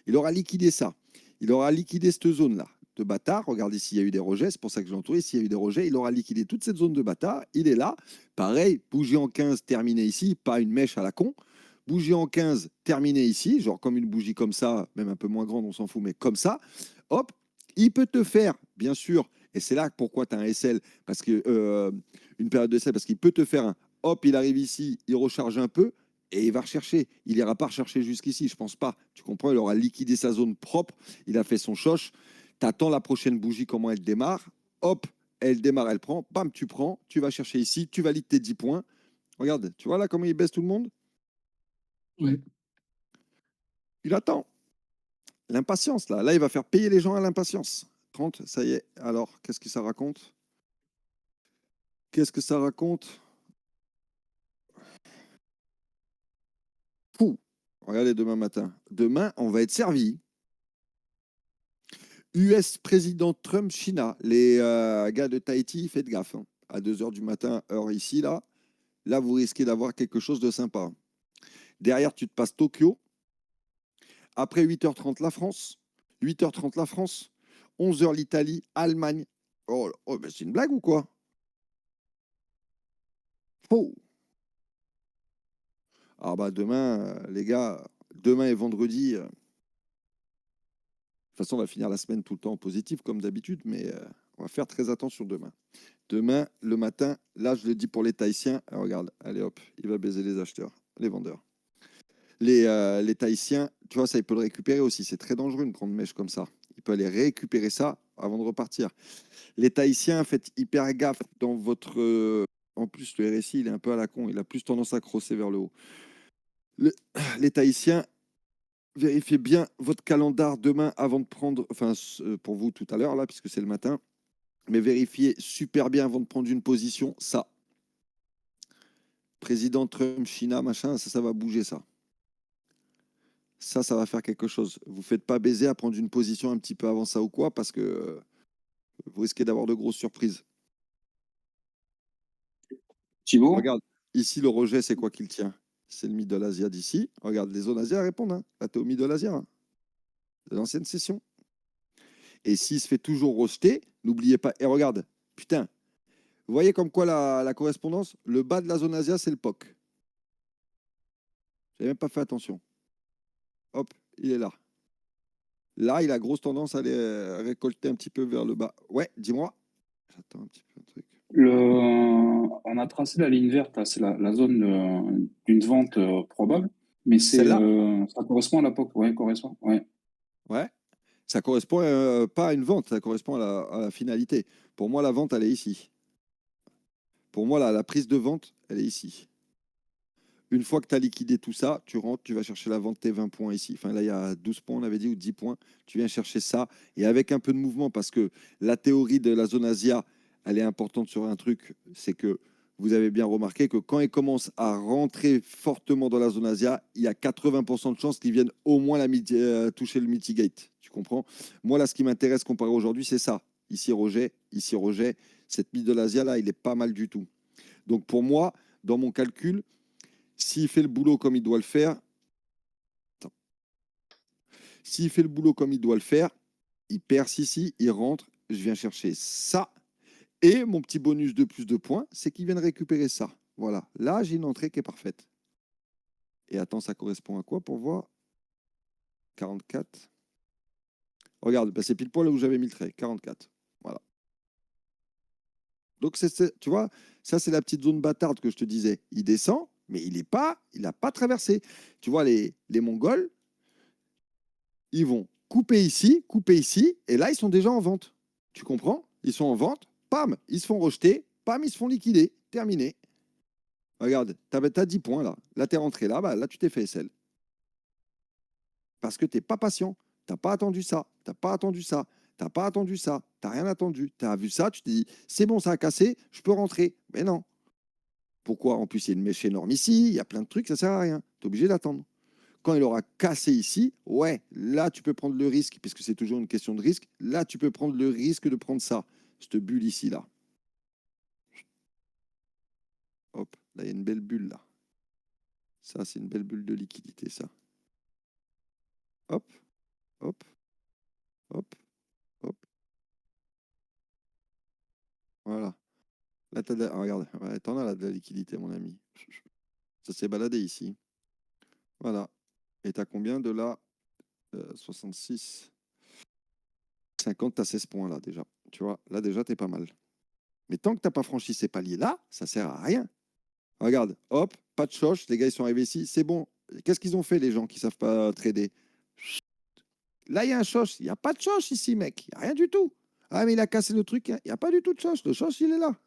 Il aura liquidé ça. Il aura liquidé cette zone-là de bâtard. Regarde ici, il y a eu des rejets. C'est pour ça que j'ai entouré. S'il y a eu des rejets, il aura liquidé toute cette zone de bâtard. Il est là. Pareil, bougie en 15, terminé ici. Pas une mèche à la con. Bougie en 15, terminé ici. Genre comme une bougie comme ça, même un peu moins grande, on s'en fout, mais comme ça. Hop, il peut te faire, bien sûr, et c'est là pourquoi tu as un SL, parce que une période de SL, parce qu'il peut te faire un hop, il arrive ici, il recharge un peu, et il va rechercher. Il n'ira pas rechercher jusqu'ici, je pense pas. Tu comprends? Il aura liquidé sa zone propre, il a fait son choche. Tu attends la prochaine bougie, comment elle démarre. Hop, elle démarre, elle prend. Bam, tu prends, tu vas chercher ici, tu valides tes 10 points. Regarde, tu vois là comment il baisse tout le monde? Ouais. Il attend. L'impatience, là. Là, il va faire payer les gens à l'impatience. 30, ça y est. Alors, qu'est-ce que ça raconte? Qu'est-ce que ça raconte? Fou. Regardez demain matin. Demain, on va être servi. US président Trump, China. Les gars de Tahiti, faites gaffe. Hein. À 2 h du matin, heure ici, là, vous risquez d'avoir quelque chose de sympa. Derrière, tu te passes Tokyo. Après 8h30, la France. 8h30, la France. 11h, l'Italie, Allemagne. Oh, ben c'est une blague ou quoi? Oh. Ah bah demain, les gars, demain et vendredi. De toute façon, on va finir la semaine tout le temps en positif, comme d'habitude, mais on va faire très attention demain. Demain, le matin, là, je le dis pour les Tahitiens. Regarde, allez hop, il va baiser les acheteurs, les vendeurs. Les Tahitiens, tu vois, ça, il peut le récupérer aussi. C'est très dangereux, une grande mèche comme ça. Il peut aller récupérer ça avant de repartir. Les Tahitiens, faites hyper gaffe dans votre. En plus, le RSI, il est un peu à la con. Il a plus tendance à crosser vers le haut. Les Tahitiens, vérifiez bien votre calendar demain avant de prendre. Enfin, pour vous tout à l'heure, là, puisque c'est le matin. Mais vérifiez super bien avant de prendre une position. Ça. Président Trump, China, machin, ça va bouger, ça. Ça va faire quelque chose. Vous ne faites pas baiser à prendre une position un petit peu avant ça ou quoi, parce que vous risquez d'avoir de grosses surprises. Thibaut? Regarde, ici, le rejet, c'est quoi qu'il tient? C'est le Middle Asia d'ici. Regarde, les zones Asia répondent. Hein. Là, tu es au Middle Asia. Hein. De l'ancienne session. Et s'il se fait toujours rejeter, n'oubliez pas. Et regarde, putain, vous voyez comme quoi la correspondance? Le bas de la zone Asia, c'est le POC. J'ai même pas fait attention. Hop, il est là. Là, il a grosse tendance à aller récolter un petit peu vers le bas. Ouais, dis-moi. J'attends un petit peu un truc. On a tracé la ligne verte, là, c'est la zone d'une vente probable, mais Celle-là? ça correspond à la POC. Ouais, correspond. Ouais. Ouais. Ça correspond pas à une vente, ça correspond à la finalité. Pour moi, la vente, elle est ici. Pour moi, la prise de vente, elle est ici. Une fois que tu as liquidé tout ça, tu rentres, tu vas chercher la vente tes 20 points ici. Enfin, là, il y a 12 points, on avait dit, ou 10 points. Tu viens chercher ça. Et avec un peu de mouvement, parce que la théorie de la zone Asia, elle est importante sur un truc, c'est que vous avez bien remarqué que quand ils commencent à rentrer fortement dans la zone Asia, il y a 80% de chances qu'ils viennent au moins toucher le mitigate. Tu comprends? Moi, là, ce qui m'intéresse comparé aujourd'hui, c'est ça. Ici, rejet, ici, rejet. Cette middle Asia, là, il est pas mal du tout. Donc, pour moi, dans mon calcul, s'il fait le boulot comme il doit le faire, s'il fait le boulot comme il doit le faire, il perce ici, il rentre, je viens chercher ça. Et mon petit bonus de plus de points, c'est qu'il vient de récupérer ça. Voilà. Là, j'ai une entrée qui est parfaite. Et attends, ça correspond à quoi pour voir? 44. Regarde, bah, c'est pile poil là où j'avais mis le trait. 44. Voilà. Donc, tu vois, ça, c'est la petite zone bâtarde que je te disais. Il descend, mais il n'a pas traversé. Tu vois, les Mongols, ils vont couper ici, et là, ils sont déjà en vente. Tu comprends? Ils sont en vente, pam, ils se font rejeter, pam, ils se font liquider. Terminé. Regarde, tu as 10 points là. Là, tu es rentré là, bah, là, tu t'es fait SL. Parce que tu n'es pas patient. Tu n'as pas attendu ça. Tu n'as pas attendu ça. Tu n'as pas attendu ça. Tu n'as rien attendu. Tu as vu ça, tu t'es dit, c'est bon, ça a cassé, je peux rentrer. Mais non. Pourquoi? En plus, il y a une mèche énorme ici, il y a plein de trucs, ça sert à rien. Tu es obligé d'attendre. Quand il aura cassé ici, ouais, là, tu peux prendre le risque, puisque c'est toujours une question de risque. Là, tu peux prendre le risque de prendre ça, cette bulle ici, là. Hop, là, il y a une belle bulle, là. Ça, c'est une belle bulle de liquidité, ça. Hop, hop, hop, hop. Voilà. Là, regarde, ouais, t'en as là, de la liquidité, mon ami. Ça s'est baladé ici. Voilà. Et t'as combien de là 66. 50, t'as 16 points là déjà. Tu vois, là déjà, t'es pas mal. Mais tant que t'as pas franchi ces paliers-là, ça sert à rien. Regarde, hop, pas de choche, les gars, ils sont arrivés ici, c'est bon. Qu'est-ce qu'ils ont fait, les gens qui savent pas trader? Là, il y a un choche. Il n'y a pas de choche ici, mec. Il n'y a rien du tout. Ah, mais il a cassé le truc. Il n'y a pas du tout de choche. Le choche, il est là.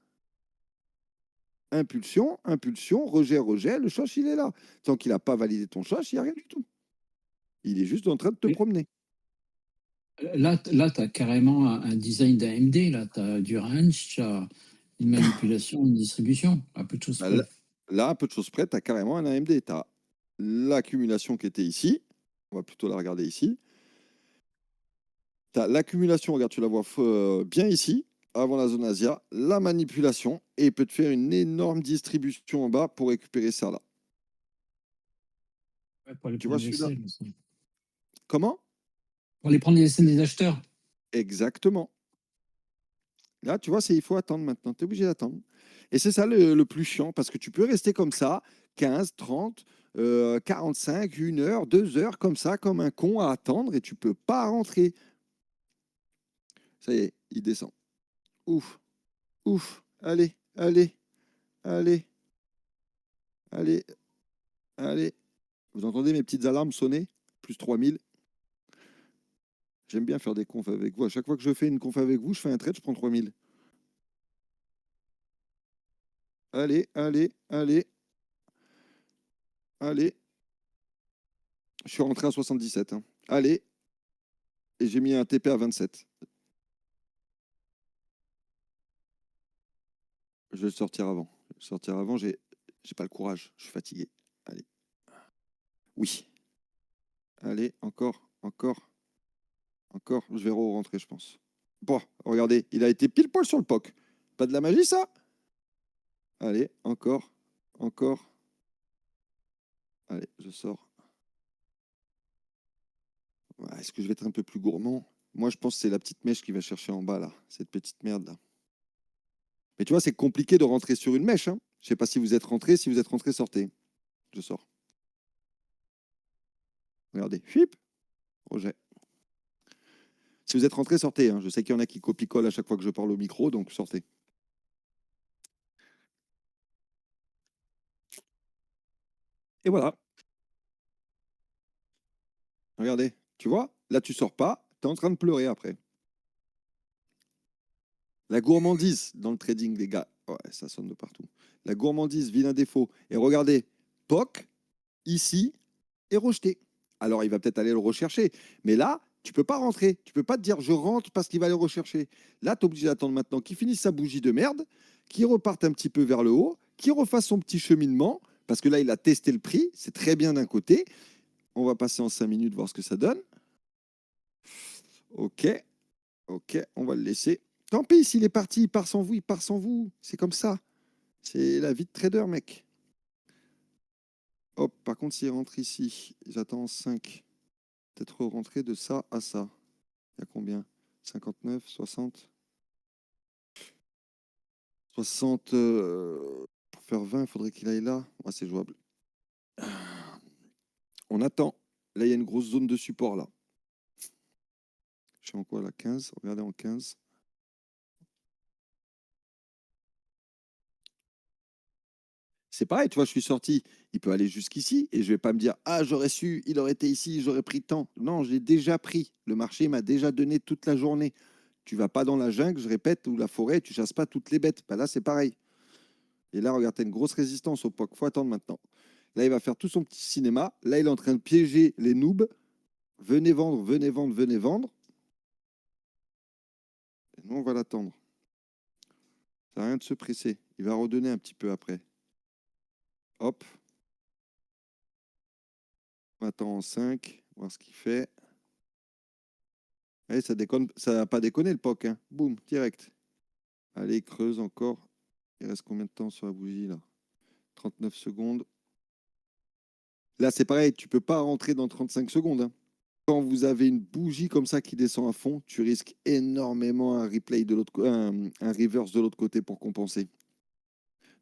Impulsion, impulsion, rejet, rejet. Le choche, il est là. Tant qu'il n'a pas validé ton choche, il n'y a rien du tout. Il est juste en train de te Et promener. là, tu as carrément un design d'AMD. Là, tu as du range, tu as une manipulation, une distribution, à peu de choses Bah, près. là, un peu de choses près, tu as carrément un AMD. Tu as l'accumulation qui était ici. On va plutôt la regarder ici. Tu as l'accumulation, regarde, tu la vois bien ici, avant la zone Asia. La manipulation, et il peut te faire une énorme distribution en bas pour récupérer ça là. Ouais, pour aller Tu vois prendre les celui-là? selles aussi. Comment? Pour aller prendre les selles des acheteurs. Exactement. Là, tu vois, il faut attendre maintenant. Tu es obligé d'attendre. Et c'est ça le plus chiant, parce que tu peux rester comme ça, 15, 30, 45, 1 heure, 2 heures, comme ça, comme un con à attendre, et tu peux pas rentrer. Ça y est, il descend. Ouf, ouf. Allez, allez, allez, allez, allez. Vous entendez mes petites alarmes sonner? Plus 3000. J'aime bien faire des confs avec vous. À chaque fois que je fais une conf avec vous, je fais un trade, je prends 3000. Allez, allez, allez, allez. Je suis rentré à 77. Hein. Allez. Et j'ai mis un TP à 27. Je vais le sortir avant. Je vais le sortir avant, j'ai pas le courage. Je suis fatigué. Allez. Oui. Allez, encore, encore, encore. Je vais re-rentrer, je pense. Bon, regardez, il a été pile poil sur le POC. Pas de la magie, ça? Allez, encore, encore. Allez, je sors. Ouais, est-ce que je vais être un peu plus gourmand? Moi, je pense que c'est la petite mèche qui va chercher en bas, là. Cette petite merde, là. Mais tu vois, c'est compliqué de rentrer sur une mèche. Hein. Je sais pas si vous êtes rentré. Si vous êtes rentré, sortez. Je sors. Regardez. Chip. Rejet. Si vous êtes rentré, sortez. Hein. Je sais qu'il y en a qui copie-collent à chaque fois que je parle au micro, donc sortez. Et voilà. Regardez. Tu vois? Là, tu sors pas. Tu es en train de pleurer après. La gourmandise dans le trading, les gars. Ouais, ça sonne de partout. La gourmandise, vilain défaut. Et regardez. POC, ici, est rejeté. Alors, il va peut-être aller le rechercher. Mais là, tu peux pas rentrer. Tu peux pas te dire je rentre parce qu'il va aller le rechercher. Là, tu es obligé d'attendre maintenant qu'il finisse sa bougie de merde, qu'il reparte un petit peu vers le haut, qu'il refasse son petit cheminement. Parce que là, il a testé le prix. C'est très bien d'un côté. On va passer en 5 minutes, voir ce que ça donne. Ok. Ok, on va le laisser. Tant pis, s'il est parti, il part sans vous, il part sans vous. C'est comme ça. C'est la vie de trader, mec. Hop, par contre, s'il rentre ici, j'attends 5. Peut-être rentrer de ça à ça. Il y a combien? 59, 60 60. faire 20, il faudrait qu'il aille là. Ouais, c'est jouable. On attend. Là, il y a une grosse zone de support là. Je suis en quoi là? 15. Regardez en 15. C'est pareil, tu vois, je suis sorti. Il peut aller jusqu'ici et je vais pas me dire ah, j'aurais su, il aurait été ici, j'aurais pris tant. Non, je l'ai déjà pris. Le marché m'a déjà donné toute la journée. Tu vas pas dans la jungle, je répète, ou la forêt, tu chasses pas toutes les bêtes. Bah là, c'est pareil. Et là, regarde, t'as une grosse résistance au POC. Faut attendre maintenant. Là, il va faire tout son petit cinéma. Là, il est en train de piéger les noobs. Venez vendre, venez vendre, venez vendre. Et nous, on va l'attendre. Ça n'a rien de se presser. Il va redonner un petit peu après. Hop. On attend en 5. Voir ce qu'il fait. Allez, ça déconne. Ça n'a pas déconné le POC. Hein. Boum, direct. Allez, creuse encore. Il reste combien de temps sur la bougie là? 39 secondes. Là, c'est pareil. Tu peux pas rentrer dans 35 secondes. Hein. Quand vous avez une bougie comme ça qui descend à fond, tu risques énormément un replay de l'autre un reverse de l'autre côté pour compenser.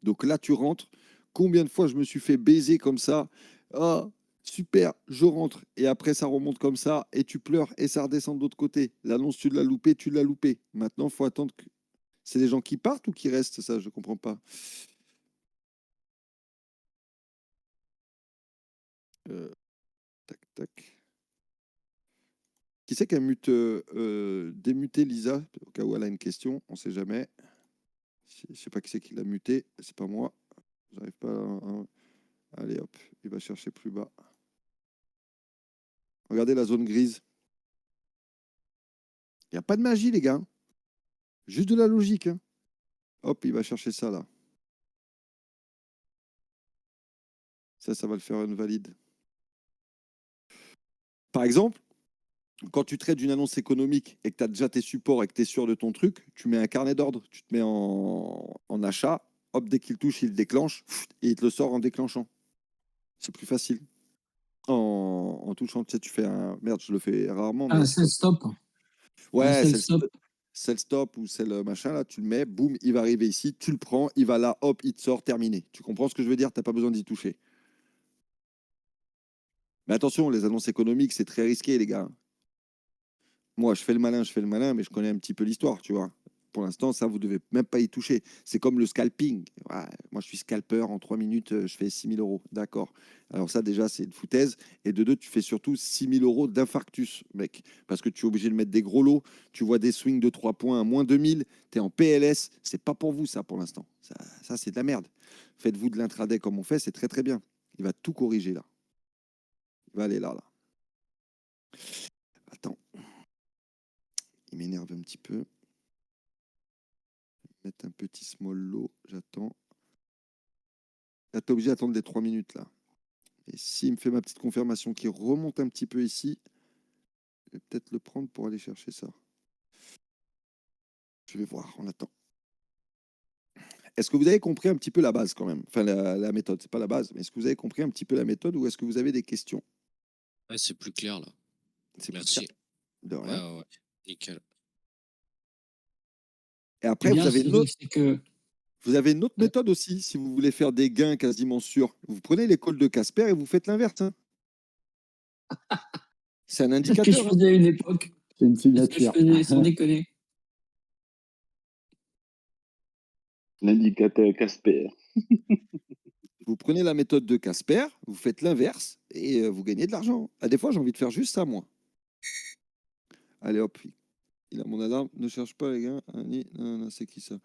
Donc là, tu rentres. Combien de fois je me suis fait baiser comme ça? Ah, super, je rentre. Et après, ça remonte comme ça et tu pleures et ça redescend de l'autre côté. L'annonce, tu l'as loupé, tu l'as loupé. Maintenant, il faut attendre que. C'est des gens qui partent ou qui restent? Ça, je ne comprends pas. Tac, tac. Qui c'est qui a démuté Lisa? Au cas où elle a une question, on ne sait jamais. Je ne sais pas qui c'est qui l'a muté, c'est pas moi. J'arrive pas à. Allez hop, il va chercher plus bas. Regardez la zone grise. Il n'y a pas de magie, les gars. Juste de la logique. Hein. Hop, il va chercher ça là. Ça va le faire une valide. Par exemple, quand tu traites d'une annonce économique et que tu as déjà tes supports et que tu es sûr de ton truc, tu mets un carnet d'ordre, tu te mets en achat, hop, dès qu'il touche, il le déclenche et il te le sort en déclenchant. C'est plus facile. En touchant, tu sais, tu fais un. Merde, je le fais rarement, mais. Un sell stop. Un Ouais, sell stop. c'est le stop ou c'est le machin là, tu le mets, boum, il va arriver ici, tu le prends, il va là, hop, il te sort, terminé. Tu comprends ce que je veux dire? T'as pas besoin d'y toucher. Mais attention, les annonces économiques, c'est très risqué, les gars. Moi, je fais le malin, mais je connais un petit peu l'histoire, tu vois. Pour l'instant, ça, vous devez même pas y toucher. C'est comme le scalping. Ouais, moi, je suis scalper, en 3 minutes, je fais 6 000 euros. D'accord. Alors ça, déjà, c'est une foutaise. Et de deux, tu fais surtout 6 000 euros d'infarctus, mec. Parce que tu es obligé de mettre des gros lots. Tu vois des swings de 3 points à moins 2000. Tu es en PLS. C'est pas pour vous, ça, pour l'instant. Ça c'est de la merde. Faites-vous de l'intraday comme on fait, c'est très, très bien. Il va tout corriger, là. Il va aller là, là. Attends. Il m'énerve un petit peu. Mettre un petit small low, j'attends. Là, tu es obligé d'attendre les 3 minutes là. Et s'il me fait ma petite confirmation qui remonte un petit peu ici, je vais peut-être le prendre pour aller chercher ça. Je vais voir, on attend. Est-ce que vous avez compris un petit peu la base quand même? Enfin, la méthode, c'est pas la base, mais est-ce que vous avez compris un petit peu la méthode ou est-ce que vous avez des questions? Ouais, c'est plus clair là. C'est plus Merci. clair. De Ouais, rien. ouais, ouais. Nickel. Et Ce qui après, est bien, Cédric, c'est que vous avez une autre méthode aussi, si vous voulez faire des gains quasiment sûrs. Vous prenez l'école de Casper et vous faites l'inverse. Hein. C'est un c'est ce que je indicateur. Hein. faisais à une époque. C'est une C'est ce que je signature. faisais, sans déconner. L'indicateur Casper. Vous prenez la méthode de Casper, vous faites l'inverse et vous gagnez de l'argent. Ah, des fois, j'ai envie de faire juste ça, moi. Allez, hop. Il a mon alarme. Ne cherche pas, les gars. Non, non, c'est qui ça?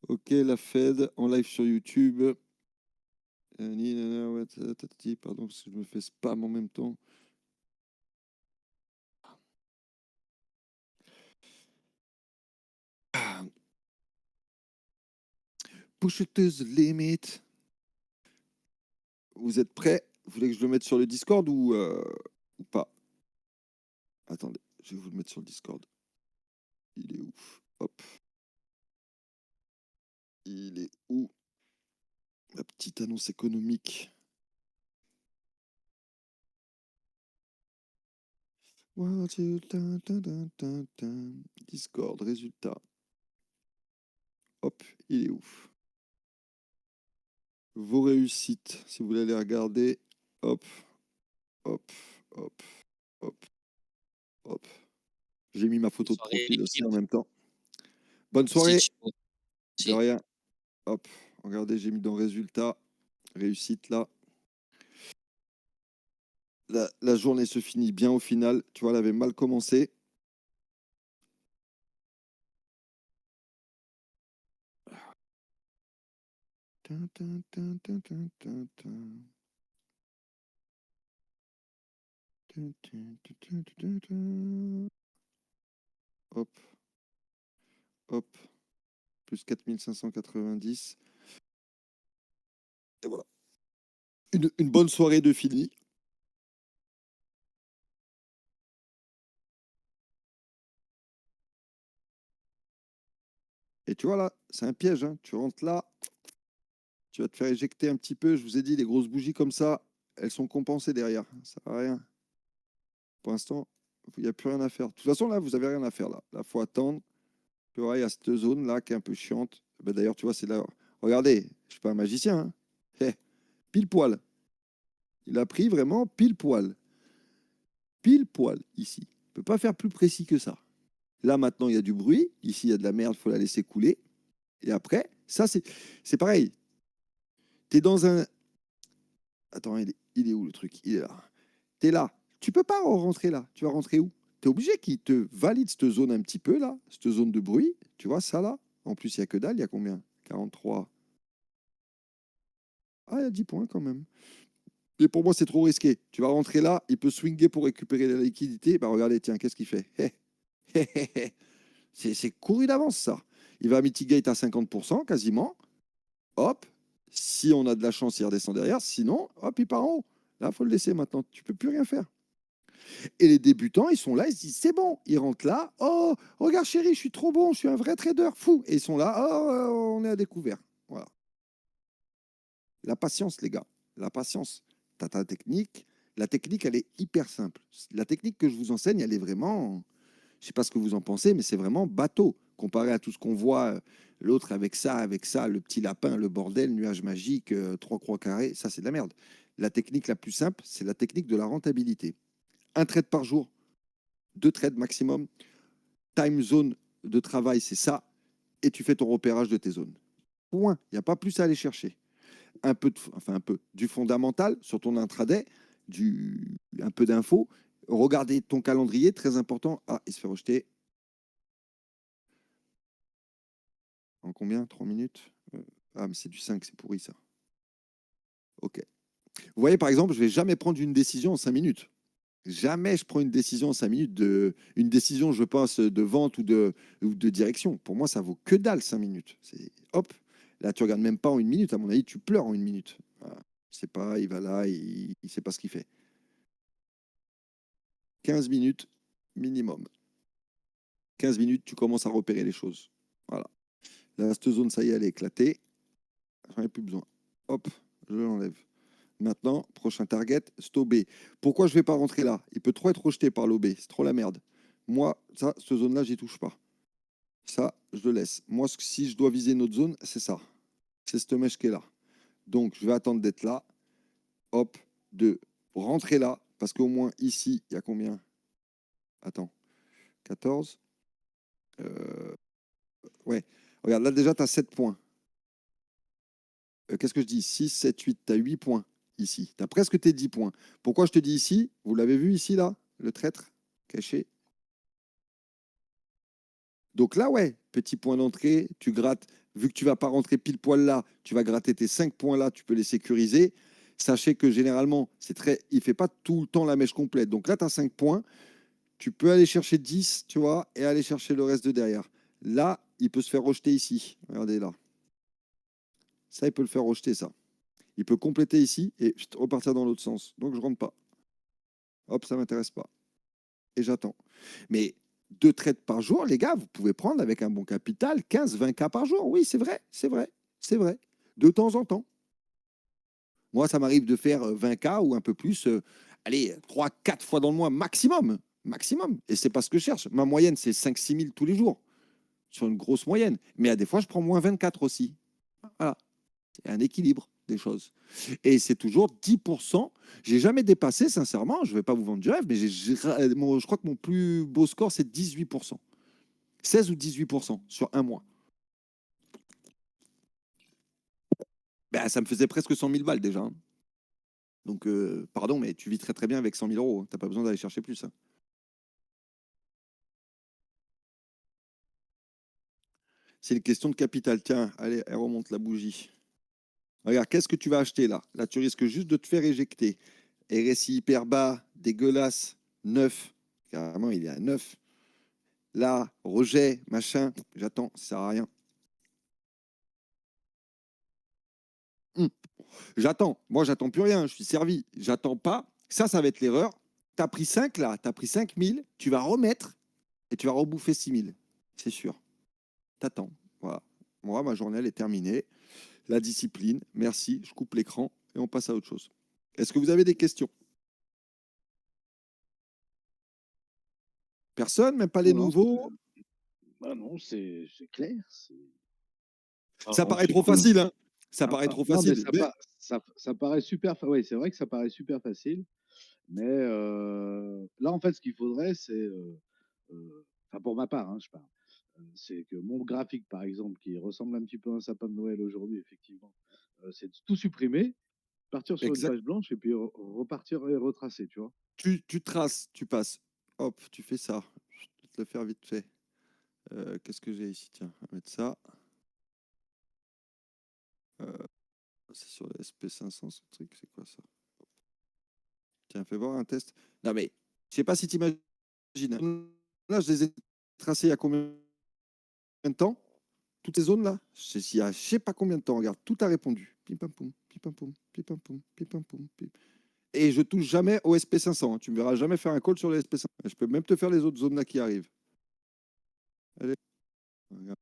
Ok, la Fed en live sur YouTube. Pardon, parce que je me fais spam en même temps. Push it to the limit. Vous êtes prêts? Vous voulez que je le mette sur le Discord ou pas? Attendez, je vais vous le mettre sur le Discord. Il est où? Hop. Il est où? La petite annonce économique. Discord, résultat. Hop, il est où? Vos réussites, si vous voulez les regarder. Hop, hop, hop, hop, hop. J'ai mis ma photo de Soirée profil aussi en équilibre. même temps. Bonne Si, soirée. Thibaut. De Si. rien. Hop, regardez, j'ai mis dans résultat. Réussite là. La journée se finit bien au final. Tu vois, elle avait mal commencé. Tin, tin, tin, tin, tin, tin, tin. Tin, tin, tin, tin, tin, tin. Hop, hop. Plus 4590. Et voilà. Une bonne soirée de fini. Et tu vois là, c'est un piège. Hein. Tu rentres là, tu vas te faire éjecter un petit peu. Je vous ai dit, les grosses bougies comme ça, elles sont compensées derrière. Ça sert à rien. Pour l'instant, il n'y a plus rien à faire. De toute façon, là, vous n'avez rien à faire. Là, il faut attendre. Tu vois, il y a cette zone là qui est un peu chiante. Ben, d'ailleurs, tu vois, c'est là. Regardez, je ne suis pas un magicien. Hein. Eh, pile poil. Il a pris vraiment pile poil. Pile poil ici. Il ne peut pas faire plus précis que ça. Là, maintenant, il y a du bruit. Ici, il y a de la merde. Il faut la laisser couler. Et après, ça, c'est pareil. Tu es dans un. Attends, il est où le truc? Il est là. Tu es là. Tu peux pas rentrer là. Tu vas rentrer où? Tu es obligé qu'il te valide cette zone un petit peu là, cette zone de bruit. Tu vois ça là? En plus, il n'y a que dalle. Il y a combien? 43. Ah, il y a 10 points quand même. Et pour moi, c'est trop risqué. Tu vas rentrer là, il peut swinger pour récupérer la liquidité. Bah regardez, tiens, qu'est-ce qu'il fait? C'est couru d'avance ça. Il va mitigate à 50% quasiment. Hop. Si on a de la chance, il redescend derrière. Sinon, hop, il part en haut. Là, il faut le laisser maintenant. Tu peux plus rien faire. Et les débutants, ils sont là, ils se disent, c'est bon. Ils rentrent là. Oh, regarde chérie, je suis trop bon, je suis un vrai trader fou. Et ils sont là, oh, on est à découvert. Voilà. La patience, les gars. La patience. T'as ta technique. La technique, elle est hyper simple. La technique que je vous enseigne, elle est vraiment, je sais pas ce que vous en pensez, mais c'est vraiment bateau comparé à tout ce qu'on voit. L'autre avec ça, le petit lapin, le bordel, nuage magique, trois croix carrées, ça c'est de la merde. La technique la plus simple, c'est la technique de la rentabilité. Un trade par jour, 2 trades maximum. Time zone de travail, c'est ça. Et tu fais ton repérage de tes zones. Point. Il n'y a pas plus à aller chercher. Un peu, du fondamental sur ton intraday, un peu d'infos. Regardez ton calendrier, très important. Ah, il se fait rejeter. En combien? 3 minutes? Ah, mais c'est du 5, c'est pourri ça. Ok. Vous voyez, par exemple, je ne vais jamais prendre une décision en 5 minutes. Jamais je prends une décision en 5 minutes. Une décision, je pense, de vente ou de direction. Pour moi, ça vaut que dalle 5 minutes. Hop, là, tu regardes même pas en 1 minute. À mon avis, tu pleures en 1 minute. Voilà. C'est pas, il va là, il ne sait pas ce qu'il fait. 15 minutes minimum. 15 minutes, tu commences à repérer les choses. Voilà. Là, cette zone, ça y est, elle est éclatée. J'en ai plus besoin. Hop, je l'enlève. Maintenant, prochain target, c'est OB. Pourquoi je ne vais pas rentrer là? Il peut trop être rejeté par l'OB. C'est trop la merde. Moi, ça, cette zone-là, j'y touche pas. Ça, je le laisse. Moi, si je dois viser une autre zone, c'est ça. C'est cette mèche qui est là. Donc, je vais attendre d'être là. Hop, de rentrer là. Parce qu'au moins, ici, il y a combien? Attends. 14. Ouais. Regarde, là, déjà, tu as 7 points. Qu'est-ce que je dis? 6, 7, 8. Tu as 8 points ici. Tu as presque tes 10 points. Pourquoi je te dis ici? Vous l'avez vu ici, là? Le traître caché. Donc là, ouais, petit point d'entrée, tu grattes. Vu que tu ne vas pas rentrer pile poil là, tu vas gratter tes 5 points là, tu peux les sécuriser. Sachez que généralement, il ne fait pas tout le temps la mèche complète. Donc là, tu as 5 points. Tu peux aller chercher 10, tu vois, et aller chercher le reste de derrière. Là, il peut se faire rejeter ici. Regardez là. Ça, il peut le faire rejeter, ça. Il peut compléter ici et repartir dans l'autre sens. Donc, je ne rentre pas. Hop, ça ne m'intéresse pas. Et j'attends. Mais 2 trades par jour, les gars, vous pouvez prendre avec un bon capital 15-20 K par jour. Oui, c'est vrai, c'est vrai, c'est vrai. De temps en temps. Moi, ça m'arrive de faire 20 K ou un peu plus, allez, 3-4 fois dans le mois maximum. Maximum. Et c'est pas ce que je cherche. Ma moyenne, c'est 5-6 000 tous les jours. Sur une grosse moyenne. Mais à des fois, je prends moins 24 aussi. Voilà. C'est un équilibre. des choses. Et c'est toujours 10%. J'ai jamais dépassé, sincèrement, je vais pas vous vendre du rêve, mais je crois que mon plus beau score, c'est 18%. 16 ou 18% sur un mois. Ben, ça me faisait presque 100 000 balles déjà, hein. Donc, pardon, mais tu vis très très bien avec 100 000 euros, hein. Tu n'as pas besoin d'aller chercher plus, hein. C'est une question de capital. Tiens, allez, elle remonte la bougie. Regarde, qu'est-ce que tu vas acheter là? Là, tu risques juste de te faire éjecter. RSI hyper bas, dégueulasse, 9. Carrément, il est à 9. Là, rejet, machin, j'attends, ça sert à rien. J'attends. Moi, j'attends plus rien, je suis servi. J'attends pas. Ça va être l'erreur. Tu as pris 5 là, tu as pris 5 000, tu vas remettre et tu vas rebouffer 6 000. C'est sûr. T'attends. Voilà. Moi, ma journée, elle est terminée. La discipline, merci, je coupe l'écran et on passe à autre chose. Est-ce que vous avez des questions? Personne, même pas les Non, nouveaux? bah non, c'est clair. Ça paraît trop Ensuite, facile, hein? Ça paraît trop non, mais facile. Mais ça paraît super. Oui, c'est vrai que ça paraît super facile. Mais là, en fait, ce qu'il faudrait, c'est, enfin, pour ma part, hein, je parle, c'est que mon graphique, par exemple, qui ressemble un petit peu à un sapin de Noël aujourd'hui, effectivement, c'est de tout supprimer, partir sur une exact. page blanche et puis repartir et retracer, tu vois. Tu traces, tu passes. Hop, tu fais ça. Je vais te le faire vite fait. Qu'est-ce que j'ai ici? Tiens, on va mettre ça. C'est sur la SP500, ce truc, c'est quoi ça? Tiens, fais voir un test. Non, mais je sais pas si tu imagines. Là, je les ai tracés il y a combien de temps? Toutes ces zones-là? Il y a je sais pas combien de temps. Regarde, tout a répondu. Pim pam poum, pim pam poum, pim pam poum, pim pam poum, pim. Et je touche jamais au SP500, hein. Tu me verras jamais faire un call sur les SP500. Je peux même te faire les autres zones là qui arrivent. Allez, regarde.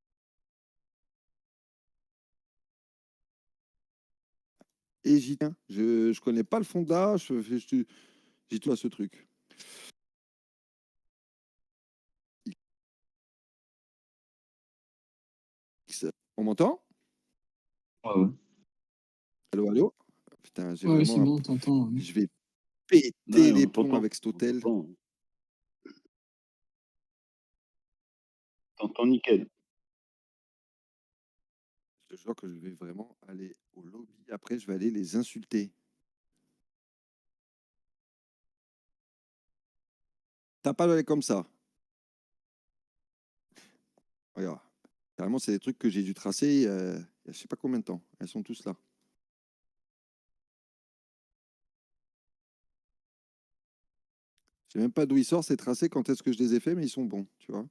Et j'y tiens. Je connais pas le fonda. J'ai tout à ce truc. On m'entend? Ouais, ouais. Allô, allô? Putain, j'ai Ouais, c'est vraiment. bon, t'entends. Je vais péter Ouais, les on plombs t'entend. avec cet On hôtel. t'entend. T'entends nickel. Je te jure que je vais vraiment aller au lobby. Après, je vais aller les insulter. T'as pas d'aller comme ça. Regarde. Carrément, c'est des trucs que j'ai dû tracer il y a je sais pas combien de temps. Elles sont tous là. Je sais même pas d'où ils sortent ces tracés, quand est-ce que je les ai faits, mais ils sont bons, tu vois.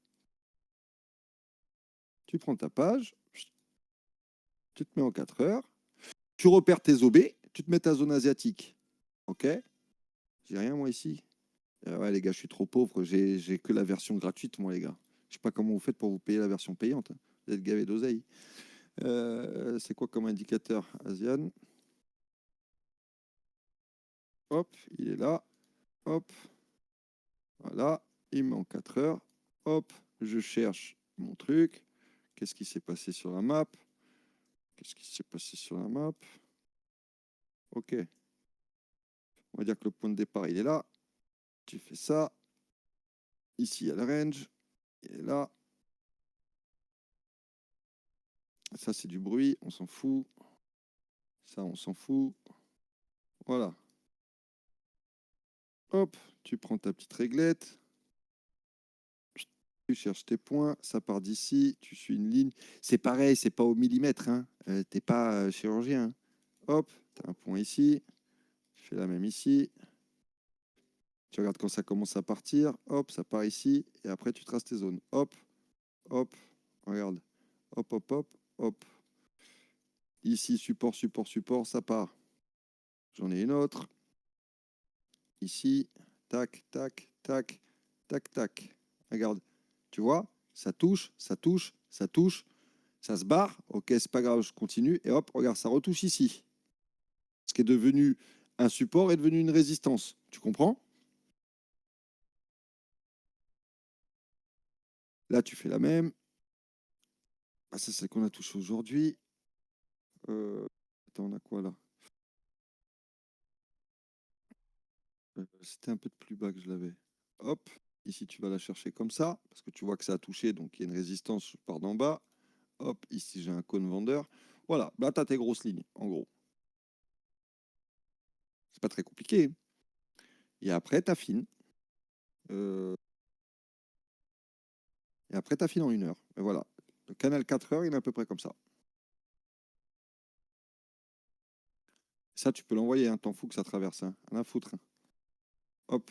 Tu prends ta page, tu te mets en 4 heures, tu repères tes OB, tu te mets ta zone asiatique. Ok? J'ai rien, moi, ici. Ouais, les gars, je suis trop pauvre. J'ai que la version gratuite, moi, les gars. Je sais pas comment vous faites pour vous payer la version payante, hein. Vous êtes gavés d'oseille. C'est quoi comme indicateur? ASEAN. Hop, il est là. Hop. Voilà. Il me met en 4 heures. Hop, je cherche mon truc. Qu'est-ce qui s'est passé sur la map? Qu'est-ce qui s'est passé sur la map? Ok. On va dire que le point de départ, il est là. Tu fais ça. Ici, il y a le range. Il est là. Ça, c'est du bruit. On s'en fout. Ça, on s'en fout. Voilà. Hop, tu prends ta petite réglette. Tu cherches tes points. Ça part d'ici. Tu suis une ligne. C'est pareil, c'est pas au millimètre, hein. T'es pas chirurgien, hein. Hop, tu as un point ici. Tu fais la même ici. Tu regardes quand ça commence à partir. Hop, ça part ici. Et après, tu traces tes zones. Hop, hop. Regarde. Hop, hop, hop, hop. Ici, support, support, support, ça part. J'en ai une autre. Ici, tac, tac, tac, tac, tac. Regarde, tu vois, ça touche, ça touche, ça touche, ça se barre. Ok, c'est pas grave, je continue. Et hop, regarde, ça retouche ici. Ce qui est devenu un support est devenu une résistance. Tu comprends? Là, tu fais la même. Ah, ça, c'est qu'on a touché aujourd'hui. Attends, on a quoi là? C'était un peu de plus bas que je l'avais. Hop, ici tu vas la chercher comme ça, parce que tu vois que ça a touché, donc il y a une résistance, je pars d'en bas. Hop, ici j'ai un cône vendeur. Voilà, là tu as tes grosses lignes, en gros. C'est pas très compliqué. Et après, tu affines. Et après, tu affines en 1 heure. Et voilà. Le canal 4 heures, il est à peu près comme ça. Ça, tu peux l'envoyer, hein. T'en fous que ça traverse. Hein. Rien à foutre. Hein. Hop.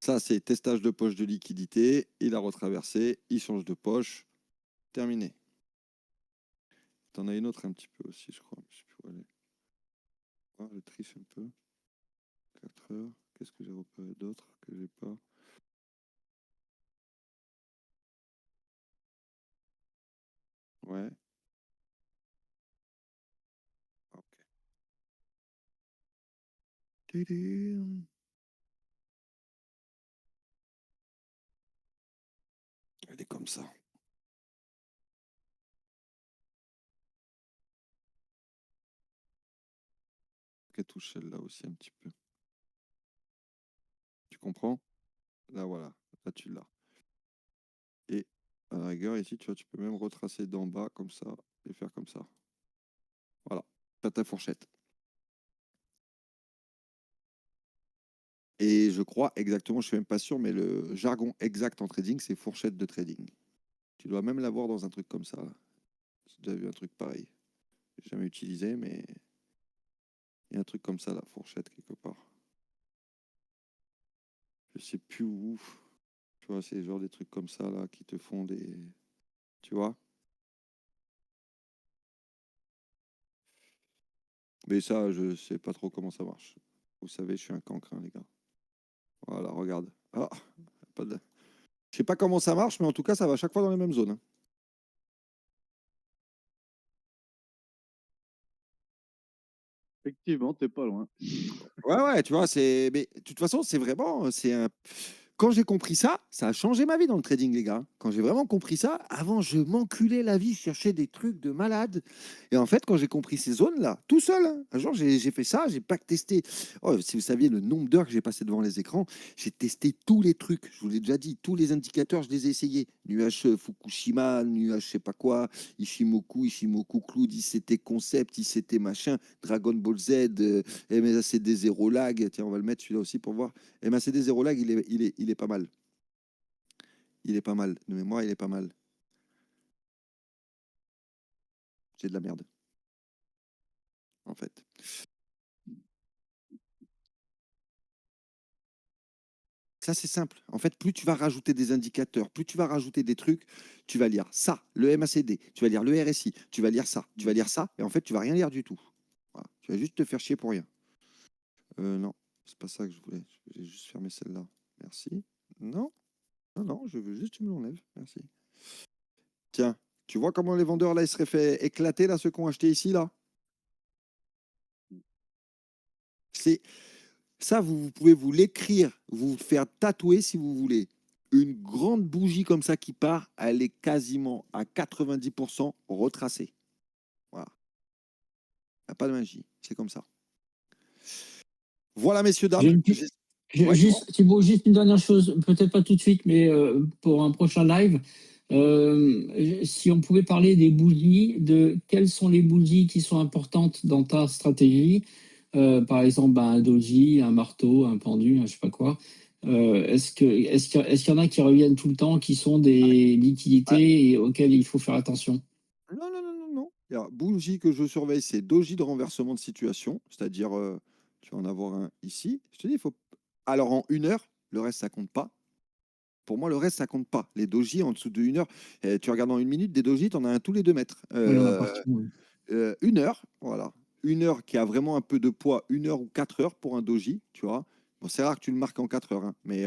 Ça, c'est testage de poche de liquidité. Il a retraversé. Il change de poche. Terminé. T'en as une autre un petit peu aussi, je crois. Je sais plus où elle est. Ah, je triche un peu. 4 heures. Qu'est-ce que j'ai repéré d'autre que j'ai pas? Ouais. Ok. Tidam. Elle est comme ça. Elle touche celle-là aussi un petit peu. Tu comprends? Là, voilà. Là, tu l'as. Et à la rigueur, ici, tu vois, tu peux même retracer d'en bas comme ça et faire comme ça. Voilà. T'as ta fourchette. Et je crois exactement, je suis même pas sûr, mais le jargon exact en trading, c'est fourchette de trading. Tu dois même l'avoir dans un truc comme ça. J'ai déjà vu un truc pareil. J'ai jamais utilisé, mais il y a un truc comme ça, la fourchette, quelque part. Je sais plus où. Tu vois, c'est genre des trucs comme ça, là, qui te font des... Tu vois? Mais ça, je sais pas trop comment ça marche. Vous savez, je suis un cancre, les gars. Voilà, regarde. Ah, pas de... Je sais pas comment ça marche, mais en tout cas, ça va à chaque fois dans les mêmes zones. Hein. Effectivement, t'es pas loin. Ouais, ouais, tu vois, c'est. Mais de toute façon, c'est vraiment. C'est un... Quand j'ai compris ça, ça a changé ma vie dans le trading, les gars. Quand j'ai vraiment compris ça, avant, je m'enculais la vie, je cherchais des trucs de malade. Et en fait, quand j'ai compris ces zones-là, tout seul, hein, un jour, j'ai fait ça, j'ai pas que testé. Oh, si vous saviez le nombre d'heures que j'ai passé devant les écrans, j'ai testé tous les trucs. Je vous l'ai déjà dit, tous les indicateurs, je les ai essayés. Nuage Fukushima, nuage je sais pas quoi, Ishimoku Cloud, ICT Concept, ICT machin, Dragon Ball Z, MACD 0 lag. Tiens, on va le mettre celui-là aussi pour voir. MACD 0 lag, il est pas mal. Il est pas mal. De mémoire, il est pas mal. C'est de la merde, en fait. Ça, c'est simple. En fait, plus tu vas rajouter des indicateurs, plus tu vas rajouter des trucs, tu vas lire ça, le MACD, tu vas lire le RSI, tu vas lire ça, tu vas lire ça, et en fait, tu vas rien lire du tout. Voilà. Tu vas juste te faire chier pour rien. Non, c'est pas ça que je voulais. J'ai juste fermé celle-là. Merci. Non, non, non, je veux juste que tu me l'enlèves. Merci. Tiens, tu vois comment les vendeurs là, ils seraient fait éclater là, ceux qui ont acheté ici là. C'est ça, vous pouvez vous l'écrire, vous faire tatouer si vous voulez. Une grande bougie comme ça qui part, elle est quasiment à 90% retracée. Voilà. Il n'y a pas de magie, c'est comme ça. Voilà, messieurs, dames. J'ai une petite- Ouais, dis-moi. Juste, Thibaut, juste une dernière chose, peut-être pas tout de suite, mais pour un prochain live, si on pouvait parler des bougies, de quelles sont les bougies qui sont importantes dans ta stratégie, par exemple ben, un doji, un marteau, un pendu, un je sais pas quoi. Est-ce qu'il y en a qui reviennent tout le temps, qui sont des Ouais. liquidités et auxquelles il faut faire attention? Non, non, non, non, non. Il y a bougie que je surveille, c'est doji de renversement de situation, c'est-à-dire, tu vas en avoir un ici. Je te dis, il faut. Alors, en 1 heure, le reste, ça compte pas. Pour moi, le reste, ça compte pas. Les dojis en dessous de 1 heure, tu regardes en 1 minute, des dojis, tu en as un tous les 2 mètres. Oui, il y en a partout. Oui. 1 heure, voilà. 1 heure qui a vraiment un peu de poids, 1 heure ou 4 heures pour un doji, tu vois. Bon, c'est rare que tu le marques en 4 heures, hein, mais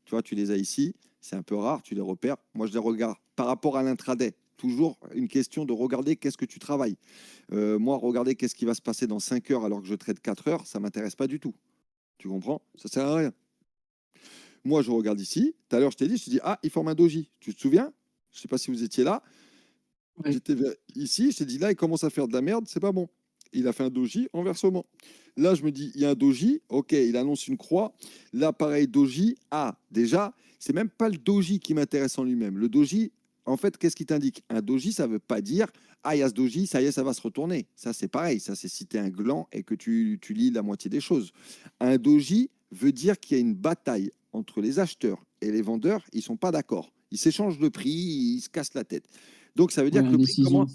tu vois, tu les as ici, c'est un peu rare, tu les repères. Moi, je les regarde par rapport à l'intraday. Toujours une question de regarder qu'est-ce que tu travailles. Moi, regarder qu'est-ce qui va se passer dans 5 heures alors que je traite 4 heures, ça m'intéresse pas du tout. Tu comprends? Ça sert à rien. Moi, je regarde ici. Tout à l'heure, je t'ai dit, ah, il forme un doji. Tu te souviens? Je sais pas si vous étiez là. Oui. J'étais ici, je t'ai dit là, il commence à faire de la merde, c'est pas bon. il a fait un doji en versement. Là, je me dis, il y a un doji, ok, il annonce une croix. Là, pareil, doji. Ah, déjà, c'est même pas le doji qui m'intéresse en lui-même. Le doji, en fait, qu'est-ce qui t'indique? Un doji, ça veut pas dire, ah, il y a ce doji, ça y est, ça va se retourner. Ça, c'est pareil. Ça, c'est si tu es un gland et que tu lis la moitié des choses. Un doji veut dire qu'il y a une bataille entre les acheteurs et les vendeurs. Ils sont pas d'accord. Ils s'échangent de prix, ils se cassent la tête. Donc, ça veut dire Ouais, que le prix indécision. commence.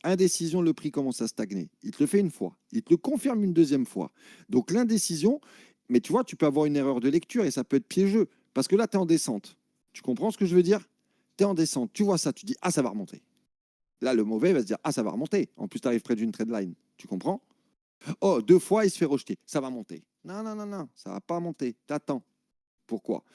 Indécision, le prix commence à stagner. Il te le fait une fois, il te le confirme une deuxième fois. Donc l'indécision, mais tu vois, tu peux avoir une erreur de lecture et ça peut être piégeux. Parce que là, tu es en descente. Tu comprends ce que je veux dire? Tu es en descente, tu vois ça, tu dis, ah, ça va remonter. Là, le mauvais va se dire, ah, ça va remonter. En plus, tu arrives près d'une trade line. Tu comprends? Oh, deux fois, il se fait rejeter. Ça va monter. Non, non, non, non, ça va pas monter. T'attends. Pourquoi?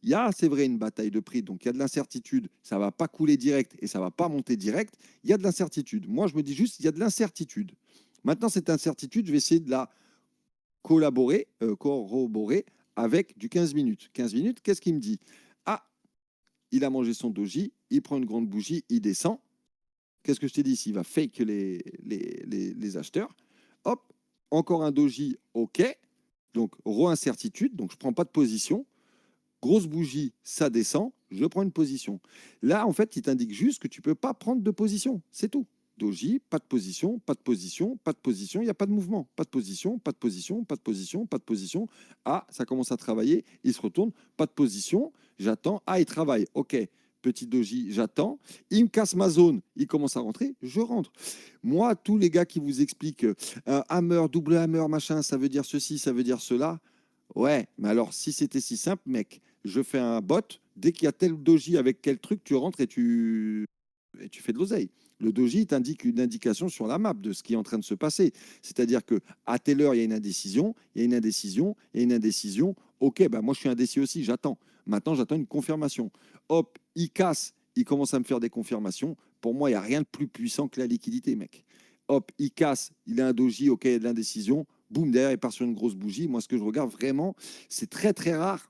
Il y a, c'est vrai, une bataille de prix, donc il y a de l'incertitude. Ça ne va pas couler direct et ça ne va pas monter direct. Il y a de l'incertitude. Moi, je me dis juste, il y a de l'incertitude. Maintenant, cette incertitude, je vais essayer de la corroborer avec du 15 minutes. 15 minutes, qu'est-ce qu'il me dit? Ah, il a mangé son doji, il prend une grande bougie, il descend. Qu'est-ce que je t'ai dit ici? Il va fake les acheteurs. Hop, encore un doji, OK. Donc, re-incertitude, donc je ne prends pas de position. Grosse bougie, ça descend, je prends une position. Là, en fait, il t'indique juste que tu ne peux pas prendre de position. C'est tout. Doji, pas de position, pas de position, pas de position, il n'y a pas de mouvement. Pas de position, pas de position, pas de position, pas de position. Ah, ça commence à travailler, il se retourne, pas de position, j'attends. Ah, il travaille, ok. Petit doji, j'attends. Il me casse ma zone, il commence à rentrer, je rentre. Moi, tous les gars qui vous expliquent hammer, double hammer, machin, ça veut dire ceci, ça veut dire cela. Ouais, mais alors si c'était si simple, mec, je fais un bot, dès qu'il y a tel doji avec quel truc, tu rentres et tu fais de l'oseille. Le doji t'indique une indication sur la map de ce qui est en train de se passer. C'est-à-dire que à telle heure, il y a une indécision, il y a une indécision, il y a une indécision. Ok, bah moi je suis indécis aussi, j'attends. Maintenant, j'attends une confirmation. Hop, il casse, il commence à me faire des confirmations. Pour moi, il n'y a rien de plus puissant que la liquidité, mec. Hop, il casse, il a un doji, ok, il y a de l'indécision. Boum, derrière, il part sur une grosse bougie. Moi, ce que je regarde vraiment, c'est très, très rare.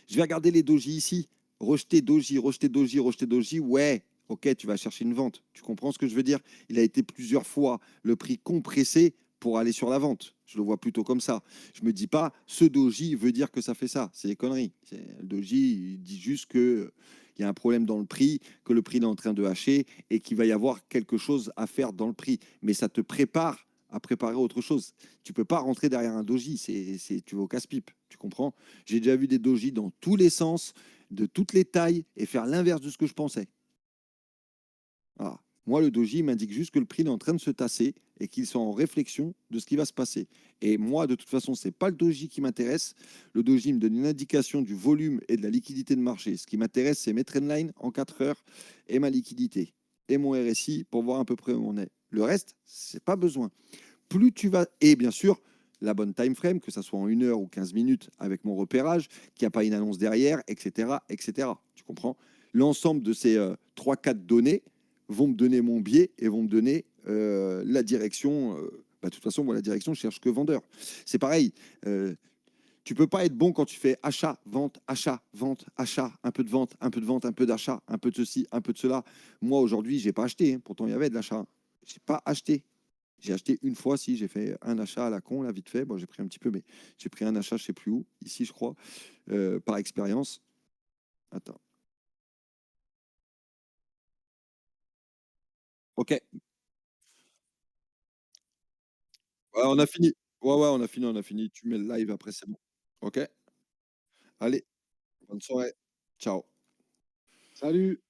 Je vais regarder les dojis ici. Rejeter doji, rejeter doji, rejeter doji. Ouais, ok, tu vas chercher une vente. Tu comprends ce que je veux dire? Il a été plusieurs fois le prix compressé pour aller sur la vente. Je le vois plutôt comme ça. Je me dis pas, ce doji veut dire que ça fait ça. C'est des conneries. Le doji, il dit juste que il y a un problème dans le prix, que le prix est en train de hacher et qu'il va y avoir quelque chose à faire dans le prix. Mais ça te prépare à préparer autre chose. Tu peux pas rentrer derrière un doji, tu vas au casse-pipe, tu comprends? J'ai déjà vu des dojis dans tous les sens, de toutes les tailles, et faire l'inverse de ce que je pensais. Voilà. Moi, le doji m'indique juste que le prix est en train de se tasser et qu'ils sont en réflexion de ce qui va se passer. Et moi, de toute façon, ce n'est pas le doji qui m'intéresse. Le doji me donne une indication du volume et de la liquidité de marché. Ce qui m'intéresse, c'est mes trendlines en 4 heures et ma liquidité et mon RSI pour voir à peu près où on est. Le reste, c'est pas besoin. Plus tu vas, et bien sûr, la bonne time frame, que ça soit en 1 heure ou 15 minutes avec mon repérage, qu'il n'y a pas une annonce derrière, etc., etc. Tu comprends? L'ensemble de ces 3-4 données vont me donner mon biais et vont me donner la direction. Bah, de toute façon, moi, la direction, je cherche que vendeur. C'est pareil. Tu peux pas être bon quand tu fais achat, vente, achat, un peu de vente, un peu de vente, un peu d'achat, un peu de ceci, un peu de cela. Moi, aujourd'hui, j'ai pas acheté, hein. Pourtant, il y avait de l'achat. J'ai pas acheté. J'ai acheté une fois, si j'ai fait un achat à la con, là, vite fait. Bon, j'ai pris un petit peu, mais j'ai pris un achat, je sais plus où, ici, je crois, par expérience. Attends. Ok. Ouais, on a fini. Ouais, ouais, on a fini, on a fini. Tu mets le live après, c'est bon. Ok. Allez, bonne soirée. Ciao. Salut.